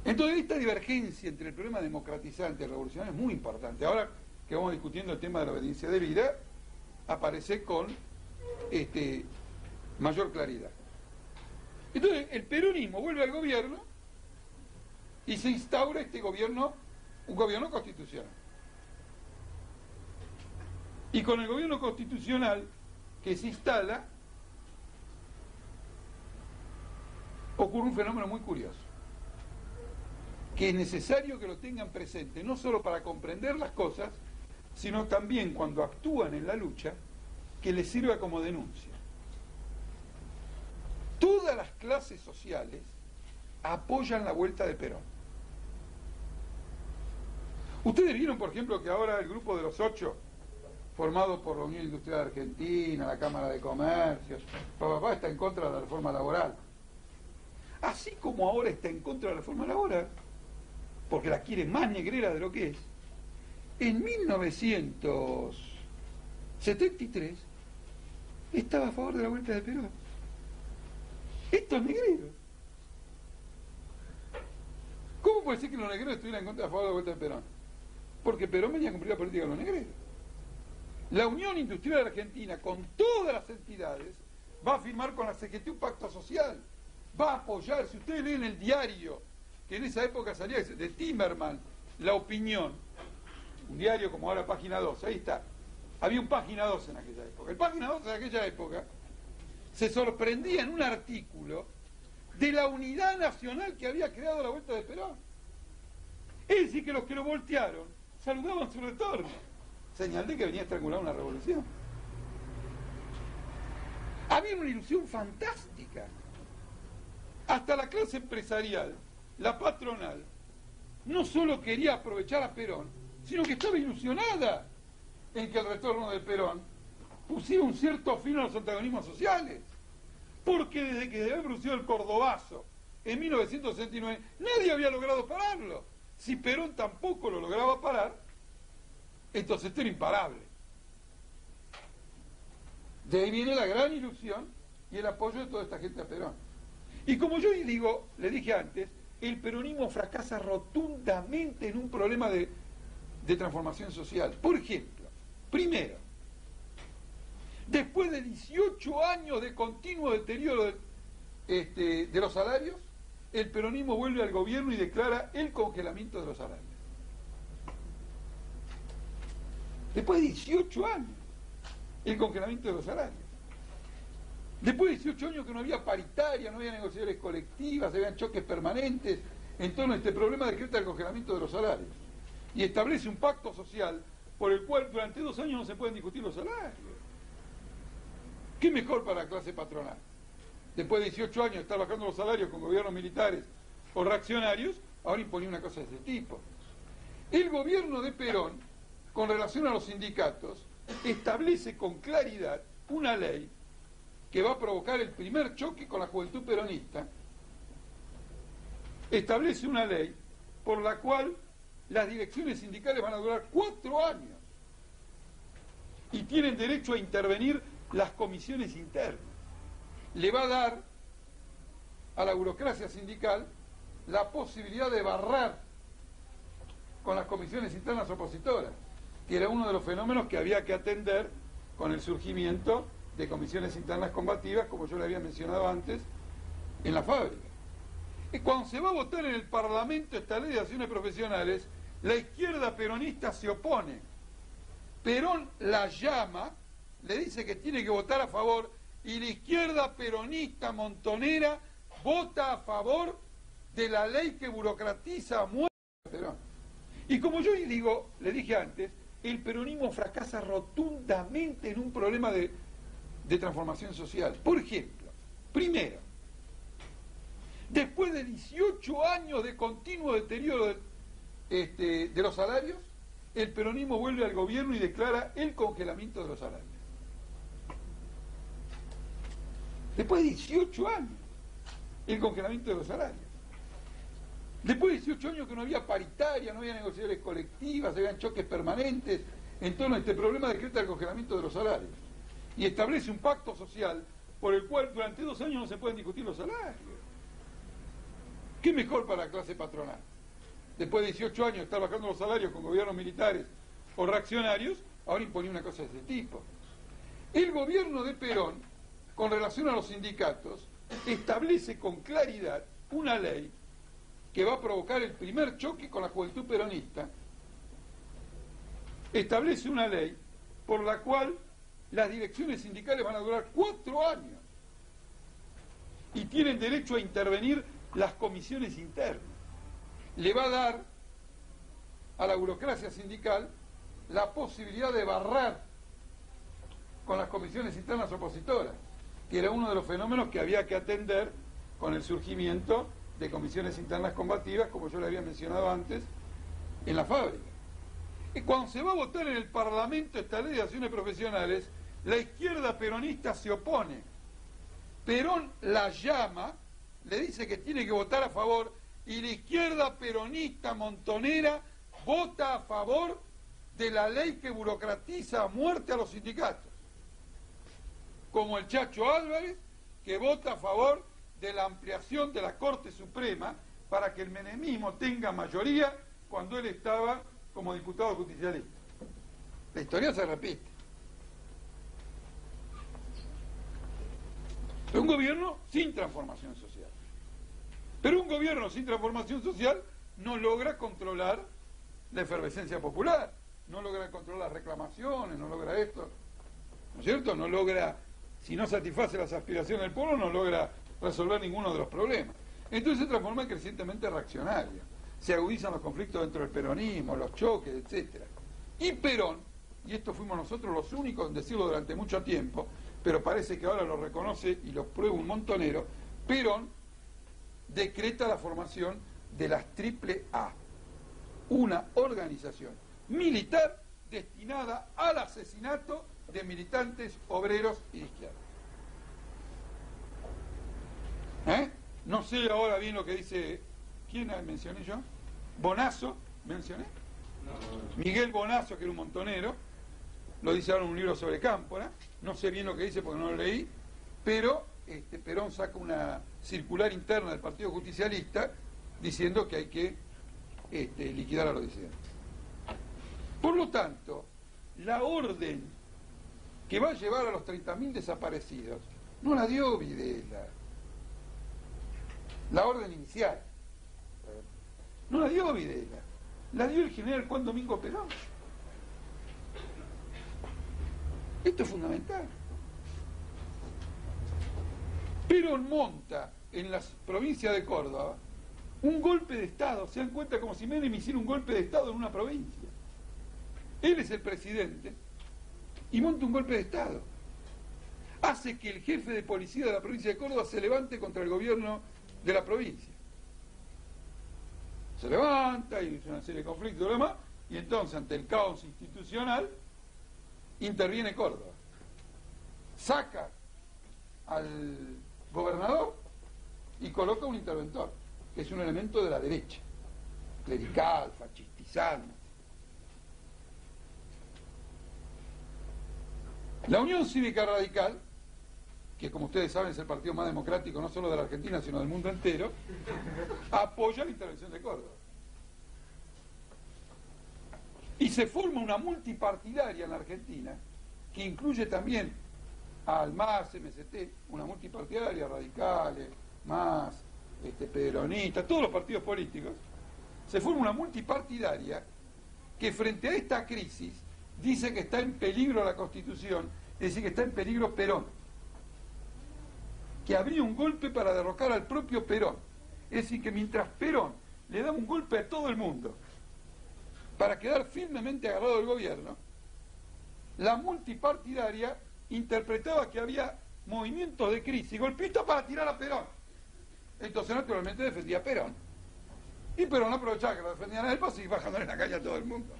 Entonces esta divergencia entre el problema democratizante y revolucionario es muy importante. Ahora que vamos discutiendo el tema de la obediencia debida, aparece con mayor claridad. Entonces el peronismo vuelve al gobierno y se instaura este gobierno, un gobierno constitucional. Y con el gobierno constitucional que se instala, ocurre un fenómeno muy curioso, que es necesario que lo tengan presente, no solo para comprender las cosas, sino también cuando actúan en la lucha, que les sirva como denuncia. Todas las clases sociales apoyan la vuelta de Perón. Ustedes vieron, por ejemplo, que ahora el grupo de los 8, formado por la Unión Industrial Argentina, la Cámara de Comercio, está en contra de la reforma laboral. Así como ahora está en contra de la reforma laboral, porque la quiere más negrera de lo que es, en 1973 estaba a favor de la vuelta de Perón. Estos negreros. ¿Cómo puede ser que los negreros estuvieran a favor de la vuelta de Perón? Porque Perón venía a cumplir la política de los negreros. La Unión Industrial Argentina, con todas las entidades, va a firmar con la CGT un pacto social, va a apoyar. Si ustedes leen el diario, que en esa época salía de Timerman, La Opinión, un diario como ahora Página 12, ahí está, había un Página 12 en aquella época. El Página 12 de aquella época se sorprendía en un artículo de la unidad nacional que había creado la vuelta de Perón. Es decir, que los que lo voltearon saludaban su retorno, señal de que venía a estrangular una revolución. Había una ilusión fantástica. Hasta la clase empresarial, la patronal, no solo quería aprovechar a Perón, sino que estaba ilusionada en que el retorno de Perón pusiera un cierto fin a los antagonismos sociales. Porque desde que se había producido el Cordobazo en 1969, nadie había logrado pararlo. Si Perón tampoco lo lograba parar, entonces esto era imparable. De ahí viene la gran ilusión y el apoyo de toda esta gente a Perón. Y como yo digo, le dije antes, el peronismo fracasa rotundamente en un problema de transformación social. Por ejemplo, primero, después de 18 años de continuo deterioro de los salarios, el peronismo vuelve al gobierno y declara el congelamiento de los salarios. Después de 18 años, el congelamiento de los salarios. Después de 18 años que no había paritaria, no había negociaciones colectivas, habían choques permanentes en torno a este problema, decreta el congelamiento de los salarios. Y establece un pacto social por el cual durante 2 años no se pueden discutir los salarios. ¿Qué mejor para la clase patronal? Después de 18 años de estar bajando los salarios con gobiernos militares o reaccionarios, ahora imponía una cosa de ese tipo. El gobierno de Perón, con relación a los sindicatos, establece con claridad una ley que va a provocar el primer choque con la juventud peronista. Establece una ley por la cual las direcciones sindicales van a durar 4 años y tienen derecho a intervenir las comisiones internas. Le va a dar a la burocracia sindical la posibilidad de barrar con las comisiones internas opositoras, que era uno de los fenómenos que había que atender con el surgimiento de comisiones internas combativas, como yo le había mencionado antes, en la fábrica. Y cuando se va a votar en el Parlamento esta ley de acciones profesionales, la izquierda peronista se opone. Perón la llama, le dice que tiene que votar a favor, y la izquierda peronista montonera vota a favor de la ley que burocratiza a muerte a Perón. Y como yo digo, le dije antes, el peronismo fracasa rotundamente en un problema de transformación social. Por ejemplo, primero, después de 18 años de continuo deterioro de los salarios, el peronismo vuelve al gobierno y declara el congelamiento de los salarios. Después de 18 años, el congelamiento de los salarios. Después de 18 años que no había paritaria, no había negociaciones colectivas, habían choques permanentes, en torno a este problema decreta el congelamiento de los salarios. Y establece un pacto social por el cual durante 2 años no se pueden discutir los salarios. ¿Qué mejor para la clase patronal? Después de 18 años de estar bajando los salarios con gobiernos militares o reaccionarios, ahora imponía una cosa de este tipo. El gobierno de Perón, con relación a los sindicatos, establece con claridad una ley que va a provocar el primer choque con la juventud peronista. Establece una ley por la cual las direcciones sindicales van a durar 4 años y tienen derecho a intervenir las comisiones internas. Le va a dar a la burocracia sindical la posibilidad de barrar con las comisiones internas opositoras, que era uno de los fenómenos que había que atender con el surgimiento de comisiones internas combativas, como yo le había mencionado antes, en la fábrica. Y cuando se va a votar en el Parlamento esta ley de acciones profesionales, la izquierda peronista se opone. Perón la llama, le dice que tiene que votar a favor, y la izquierda peronista montonera vota a favor de la ley que burocratiza a muerte a los sindicatos. Como el Chacho Álvarez, que vota a favor de la ampliación de la Corte Suprema para que el menemismo tenga mayoría cuando él estaba como diputado justicialista. La historia se repite. Es un gobierno sin transformación social. Pero un gobierno sin transformación social no logra controlar la efervescencia popular, no logra controlar las reclamaciones, no logra esto, ¿no es cierto? No logra, si no satisface las aspiraciones del pueblo, no logra resolver ninguno de los problemas. Entonces se transforma en crecientemente reaccionario. Se agudizan los conflictos dentro del peronismo, los choques, etc. Y Perón, y esto fuimos nosotros los únicos en decirlo durante mucho tiempo, pero parece que ahora lo reconoce y lo prueba un montonero, Perón decreta la formación de las AAA, una organización militar destinada al asesinato de militantes obreros y de izquierda. No sé ahora bien lo que dice, ¿quién mencioné yo? Bonazo, ¿mencioné? No. Miguel Bonazo, que era un montonero, lo dice ahora en un libro sobre Cámpora, no sé bien lo que dice porque no lo leí, pero Perón saca una circular interna del Partido Justicialista diciendo que hay que liquidar a los disidentes. Por lo tanto, la orden que va a llevar a los 30.000 desaparecidos no la dio Videla. La orden inicial no la dio Videla, la dio el general Juan Domingo Perón. Esto es fundamental. Perón monta en la provincia de Córdoba un golpe de Estado. Se dan cuenta como si Menem hiciera un golpe de Estado en una provincia. Él es el presidente y monta un golpe de Estado. Hace que el jefe de policía de la provincia de Córdoba se levante contra el gobierno de la provincia. se levanta y una serie de conflictos y lo demás, y entonces ante el caos institucional interviene Córdoba, saca al gobernador y coloca un interventor, que es un elemento de la derecha, clerical, fascistizante. La Unión Cívica Radical, que como ustedes saben es el partido más democrático no solo de la Argentina, sino del mundo entero, apoya la intervención de Córdoba. Y se forma una multipartidaria en la Argentina, que incluye también al MAS, MST, una multipartidaria, radicales, MAS, peronistas, todos los partidos políticos. Se forma una multipartidaria que frente a esta crisis dice que está en peligro la Constitución, es decir, que está en peligro Perón, que habría un golpe para derrocar al propio Perón, es decir, que mientras Perón le da un golpe a todo el mundo para quedar firmemente agarrado del gobierno, la multipartidaria interpretaba que había movimientos de crisis golpistas para tirar a Perón. Entonces naturalmente defendía a Perón, y Perón aprovechaba que lo defendían a él para seguir bajándole la calle a todo el mundo.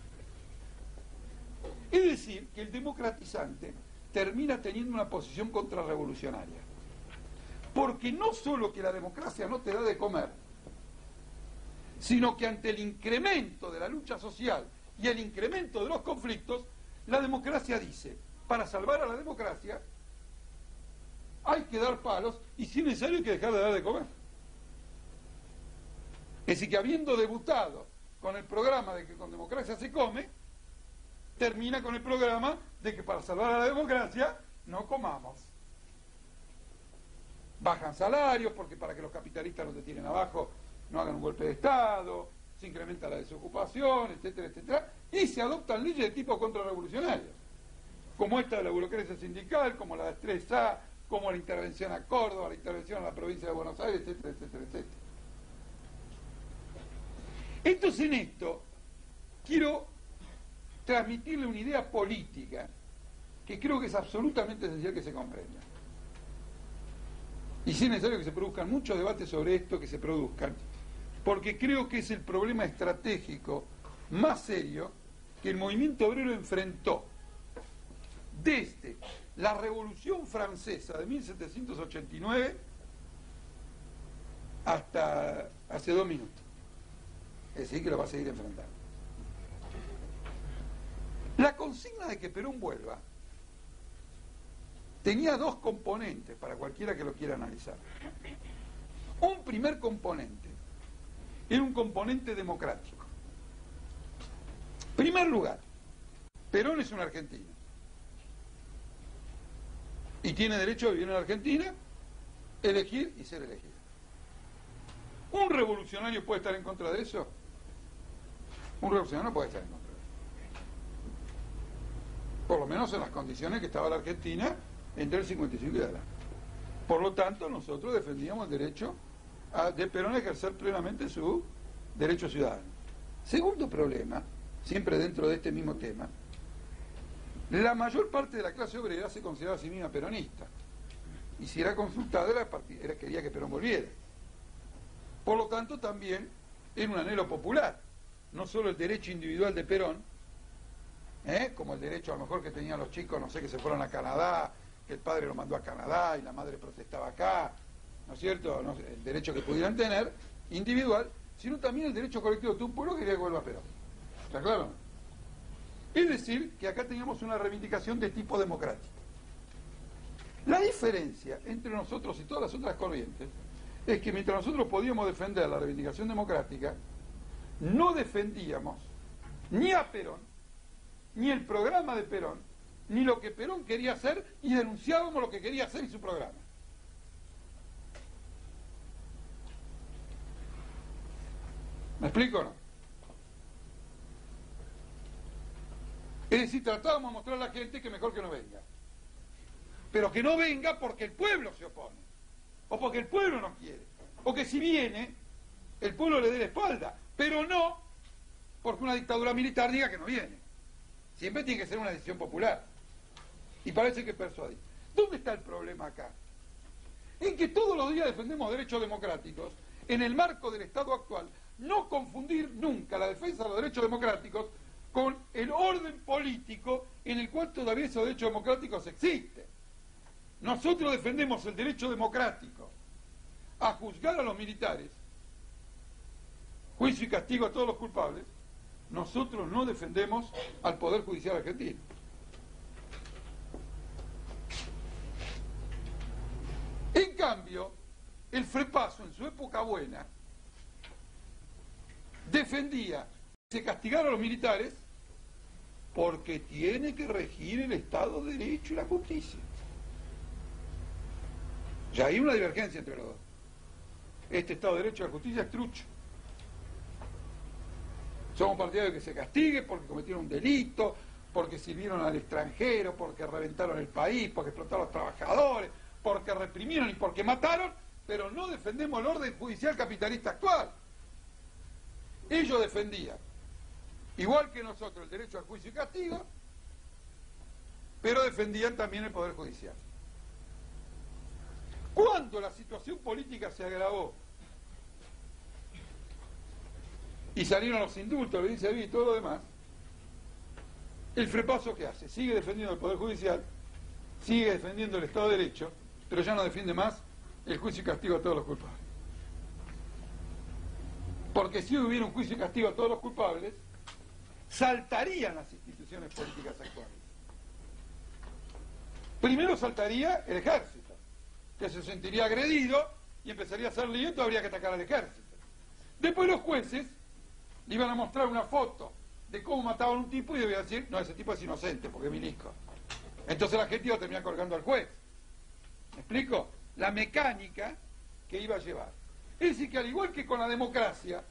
Es decir, que el democratizante termina teniendo una posición contrarrevolucionaria, porque no solo que la democracia no te da de comer, sino que ante el incremento de la lucha social y el incremento de los conflictos, la democracia dice, para salvar a la democracia hay que dar palos y si es necesario hay que dejar de dar de comer. Es decir, que habiendo debutado con el programa de que con democracia se come, termina con el programa de que para salvar a la democracia no comamos. Bajan salarios porque para que los capitalistas no te tiren abajo no hagan un golpe de Estado, se incrementa la desocupación, etcétera, etcétera, y se adoptan leyes de tipo contrarrevolucionario, como esta de la burocracia sindical, como la de 3A, como la intervención a Córdoba, la intervención a la provincia de Buenos Aires, etcétera, etcétera, etcétera. Entonces en esto quiero transmitirle una idea política que creo que es absolutamente esencial que se comprenda. Y si es necesario que se produzcan muchos debates sobre esto, que se produzcan, porque creo que es el problema estratégico más serio que el movimiento obrero enfrentó desde la Revolución Francesa de 1789 hasta hace 2 minutos. Es decir, que lo va a seguir enfrentando. La consigna de que Perón vuelva tenía 2 componentes para cualquiera que lo quiera analizar. Un primer componente era un componente democrático. En primer lugar, Perón es un argentino y tiene derecho a vivir en la Argentina, elegir y ser elegido. ¿Un revolucionario puede estar en contra de eso? Un revolucionario no puede estar en contra de eso. Por lo menos en las condiciones que estaba la Argentina entre el 55 y adelante. Por lo tanto, nosotros defendíamos el derecho de Perón a ejercer plenamente su derecho ciudadano. Segundo problema, siempre dentro de este mismo tema, la mayor parte de la clase obrera se consideraba a sí misma peronista. Y si era consultada, quería que Perón volviera. Por lo tanto, también era un anhelo popular. No solo el derecho individual de Perón, como el derecho a lo mejor que tenían los chicos, no sé, que se fueron a Canadá, que el padre lo mandó a Canadá y la madre protestaba acá, ¿no es cierto? No sé, el derecho que pudieran tener, individual, sino también el derecho colectivo de un pueblo que quería que vuelva Perón. ¿Está claro? Es decir, que acá teníamos una reivindicación de tipo democrático. La diferencia entre nosotros y todas las otras corrientes es que mientras nosotros podíamos defender la reivindicación democrática, no defendíamos ni a Perón, ni el programa de Perón, ni lo que Perón quería hacer, y denunciábamos lo que quería hacer y su programa. ¿Me explico o no? Es decir, tratábamos de mostrar a la gente que mejor que no venga. Pero que no venga porque el pueblo se opone, o porque el pueblo no quiere, o que si viene, el pueblo le dé la espalda, pero no porque una dictadura militar diga que no viene. Siempre tiene que ser una decisión popular. Y parece que persuadir. ¿Dónde está el problema acá? En que todos los días defendemos derechos democráticos en el marco del Estado actual, no confundir nunca la defensa de los derechos democráticos con el orden político en el cual todavía esos derechos democráticos existen. Nosotros defendemos el derecho democrático a juzgar a los militares, juicio y castigo a todos los culpables. Nosotros no defendemos al Poder Judicial argentino. En cambio, el FREPASO en su época buena defendía que se castigara a los militares porque tiene que regir el Estado de Derecho y la justicia. Ya hay una divergencia entre los dos. Este Estado de Derecho y la justicia es trucho. Somos partidarios de que se castigue porque cometieron un delito, porque sirvieron al extranjero, porque reventaron el país, porque explotaron a los trabajadores, porque reprimieron y porque mataron, pero no defendemos el orden judicial capitalista actual. Ellos defendían, igual que nosotros, el derecho al juicio y castigo, pero defendían también el Poder Judicial. Cuando la situación política se agravó y salieron los indultos, la obediencia de vida y todo lo demás, el FREPASO, ¿qué hace? Sigue defendiendo el Poder Judicial, sigue defendiendo el Estado de Derecho, pero ya no defiende más el juicio y castigo a todos los culpables. Porque si hubiera un juicio y castigo a todos los culpables, saltarían las instituciones políticas actuales. Primero saltaría el ejército, que se sentiría agredido y empezaría a hacer lío, entonces habría que atacar al ejército. Después los jueces le iban a mostrar una foto de cómo mataban a un tipo y debía decir, no, ese tipo es inocente porque es milisco. Entonces la gente iba a terminar colgando al juez. ¿Me explico? La mecánica que iba a llevar. Es decir, que al igual que con la democracia,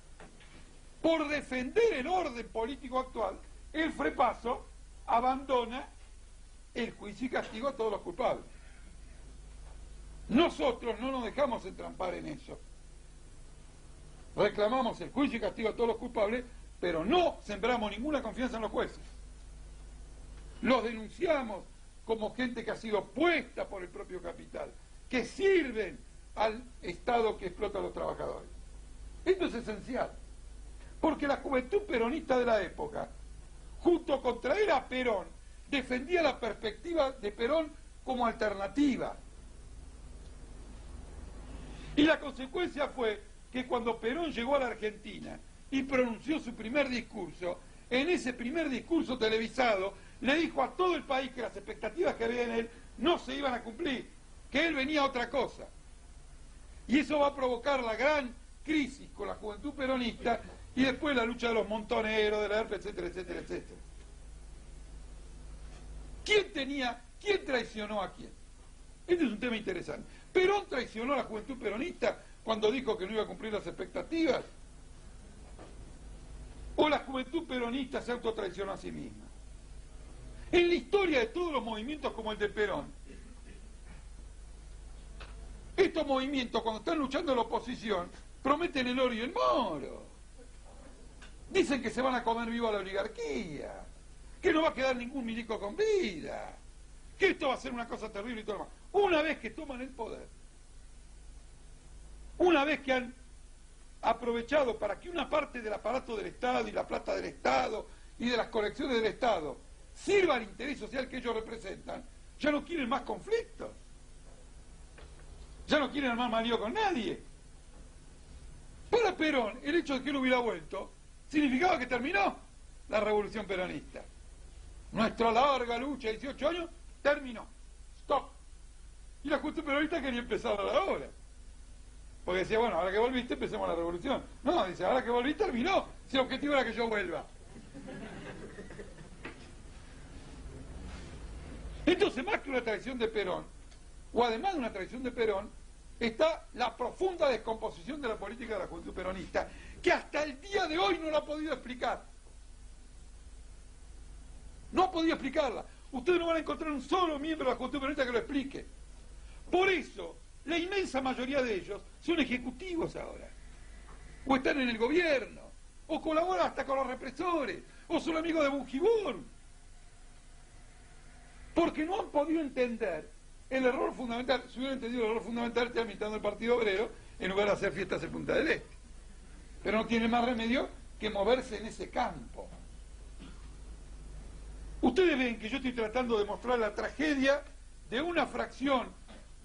por defender el orden político actual, el FREPASO abandona el juicio y castigo a todos los culpables. Nosotros no nos dejamos entrampar en eso. Reclamamos el juicio y castigo a todos los culpables, pero no sembramos ninguna confianza en los jueces. Los denunciamos como gente que ha sido puesta por el propio capital, que sirven al Estado que explota a los trabajadores. Esto es esencial, porque la juventud peronista de la época, junto con traer a Perón, defendía la perspectiva de Perón como alternativa. Y la consecuencia fue que cuando Perón llegó a la Argentina y pronunció su primer discurso, en ese primer discurso televisado le dijo a todo el país que las expectativas que había en él no se iban a cumplir, que él venía a otra cosa. Y eso va a provocar la gran crisis con la juventud peronista y después la lucha de los montoneros, de la ERP, etcétera, etcétera, etcétera. ¿Quién traicionó a quién? Este es un tema interesante. ¿Perón traicionó a la juventud peronista cuando dijo que no iba a cumplir las expectativas? ¿O la juventud peronista se autotraicionó a sí misma? En la historia de todos los movimientos como el de Perón, estos movimientos cuando están luchando en la oposición prometen el oro y el moro. Dicen que se van a comer viva la oligarquía, que no va a quedar ningún milico con vida, que esto va a ser una cosa terrible y todo lo demás. Una vez que toman el poder, una vez que han aprovechado para que una parte del aparato del Estado y la plata del Estado y de las colecciones del Estado sirva al interés social que ellos representan, ya no quieren más conflictos, ya no quieren armar más lío con nadie. Para Perón, el hecho de que él hubiera vuelto significaba que terminó la revolución peronista. Nuestra larga lucha de 18 años terminó. Stop. Y la juventud peronista quería empezar a la hora. Porque decía, bueno, ahora que volviste empecemos la revolución. No, dice, ahora que volviste terminó. Si el objetivo era que yo vuelva. Entonces, más que una traición de Perón, o además de una traición de Perón, está la profunda descomposición de la política de la juventud peronista, que hasta el día de hoy no la ha podido explicar. No ha podido explicarla. Ustedes no van a encontrar un solo miembro de la juventud peronista que lo explique. Por eso, la inmensa mayoría de ellos son ejecutivos ahora, o están en el gobierno, o colaboran hasta con los represores, o son amigos de Bungibón, porque no han podido entender el error fundamental. Si hubieran entendido el error fundamental, estarían militando el Partido Obrero en lugar de hacer fiestas en Punta del Este. pero no tiene más remedio que moverse en ese campo. Ustedes ven que yo estoy tratando de mostrar la tragedia de una fracción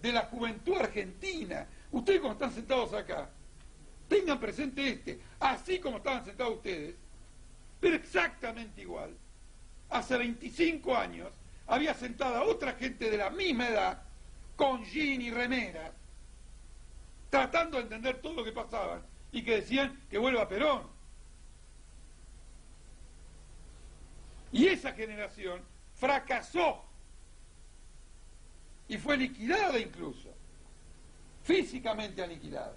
de la juventud argentina. Ustedes, como están sentados acá, tengan presente así como estaban sentados ustedes, pero exactamente igual. Hace 25 años había sentada otra gente de la misma edad, con jean y remera, tratando de entender todo lo que pasaba, y que decían que vuelva Perón. Y esa generación fracasó y fue liquidada incluso, físicamente aniquilada.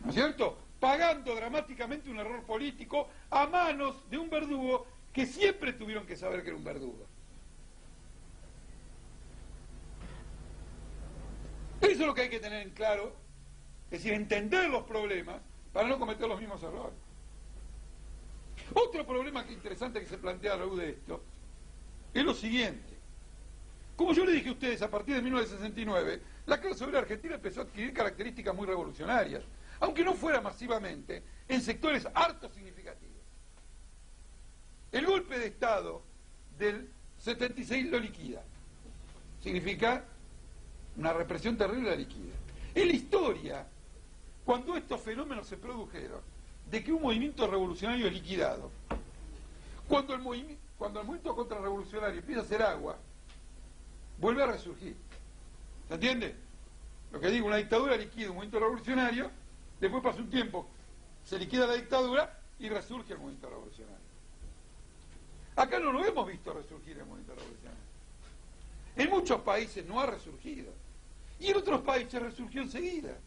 ¿No es cierto? Pagando dramáticamente un error político a manos de un verdugo que siempre tuvieron que saber que era un verdugo. Eso es lo que hay que tener en claro, es decir, entender los problemas para no cometer los mismos errores. Otro problema interesante que se plantea a la luz de esto es lo siguiente. Como yo le dije a ustedes, a partir de 1969, la clase obrera argentina empezó a adquirir características muy revolucionarias, aunque no fuera masivamente, en sectores harto significativos. El golpe de Estado del 76 lo liquida. Significa una represión terrible, la liquida. En la historia, cuando estos fenómenos se produjeron, de que un movimiento revolucionario es liquidado, cuando el movimiento contrarrevolucionario empieza a hacer agua, vuelve a resurgir. ¿Se entiende? Lo que digo, una dictadura liquida un movimiento revolucionario, después pasa un tiempo, se liquida la dictadura y resurge el movimiento revolucionario. Acá no lo hemos visto resurgir el movimiento revolucionario. En muchos países no ha resurgido. Y en otros países resurgió enseguida.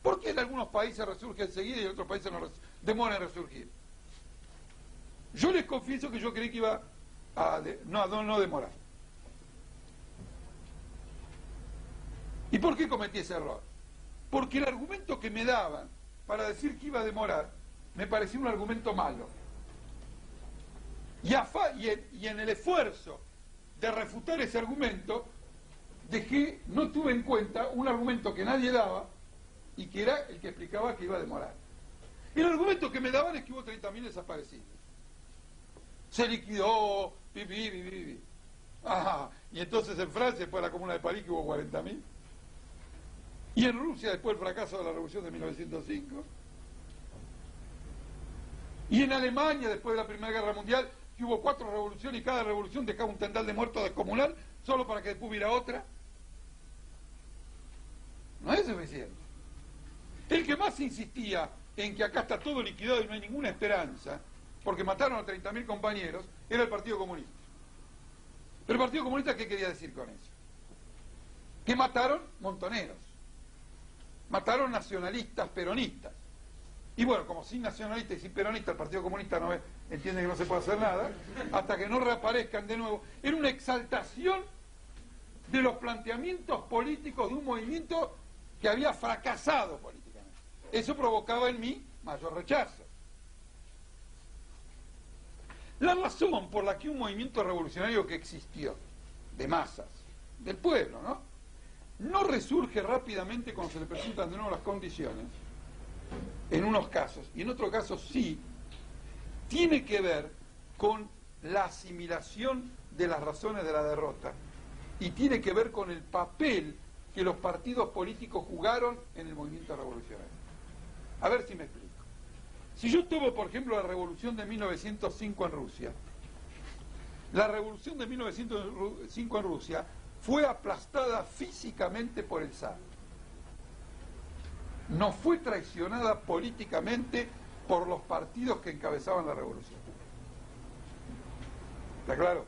¿Por qué en algunos países resurge enseguida y en otros países demora en resurgir? Yo les confieso que yo creí que iba a no demorar. ¿Y por qué cometí ese error? Porque el argumento que me daban para decir que iba a demorar me parecía un argumento malo. Y en el esfuerzo de refutar ese argumento, no tuve en cuenta un argumento que nadie daba y que era el que explicaba que iba a demorar. El argumento que me daban es que hubo 30.000 desaparecidos. Se liquidó, y entonces en Francia, después de la Comuna de París, que hubo 40.000. Y en Rusia, después del fracaso de la Revolución de 1905. Y en Alemania, después de la Primera Guerra Mundial, que hubo 4 revoluciones y cada revolución dejaba un tendal de muertos descomunal, solo para que después hubiera otra. No es suficiente. El que más insistía en que acá está todo liquidado y no hay ninguna esperanza, porque mataron a 30.000 compañeros, era el Partido Comunista. Pero el Partido Comunista, ¿qué quería decir con eso? Que mataron montoneros. Mataron nacionalistas, peronistas. Y bueno, como sin nacionalistas y sin peronistas el Partido Comunista no entiende que no se puede hacer nada, hasta que no reaparezcan de nuevo. Era una exaltación de los planteamientos políticos de un movimiento que había fracasado políticamente. Eso provocaba en mí mayor rechazo. La razón por la que un movimiento revolucionario que existió, de masas, del pueblo, no resurge rápidamente cuando se le presentan de nuevo las condiciones, en unos casos, y en otros casos sí, tiene que ver con la asimilación de las razones de la derrota, y tiene que ver con el papel que los partidos políticos jugaron en el movimiento revolucionario. A ver si me explico. Si yo tomo, por ejemplo, la revolución de 1905 en Rusia, la revolución de 1905 en Rusia fue aplastada físicamente por el zar. No fue traicionada políticamente por los partidos que encabezaban la revolución. ¿Está claro?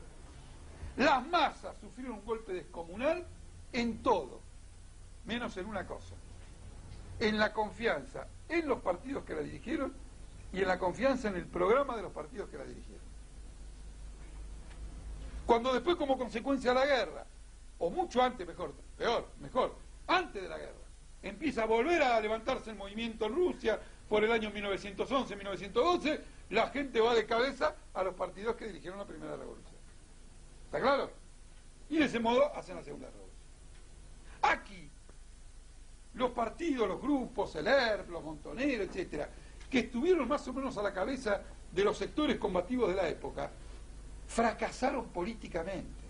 Las masas sufrieron un golpe descomunal en todo, menos en una cosa: en la confianza en los partidos que la dirigieron y en la confianza en el programa de los partidos que la dirigieron. Cuando después, como consecuencia de la guerra, o mucho antes, mejor, antes de la guerra, empieza a volver a levantarse el movimiento en Rusia por el año 1911, 1912, la gente va de cabeza a los partidos que dirigieron la primera revolución. ¿Está claro? Y de ese modo hacen la segunda revolución. Aquí, los partidos, los grupos, el ERP, los Montoneros, etcétera, que estuvieron más o menos a la cabeza de los sectores combativos de la época, fracasaron políticamente.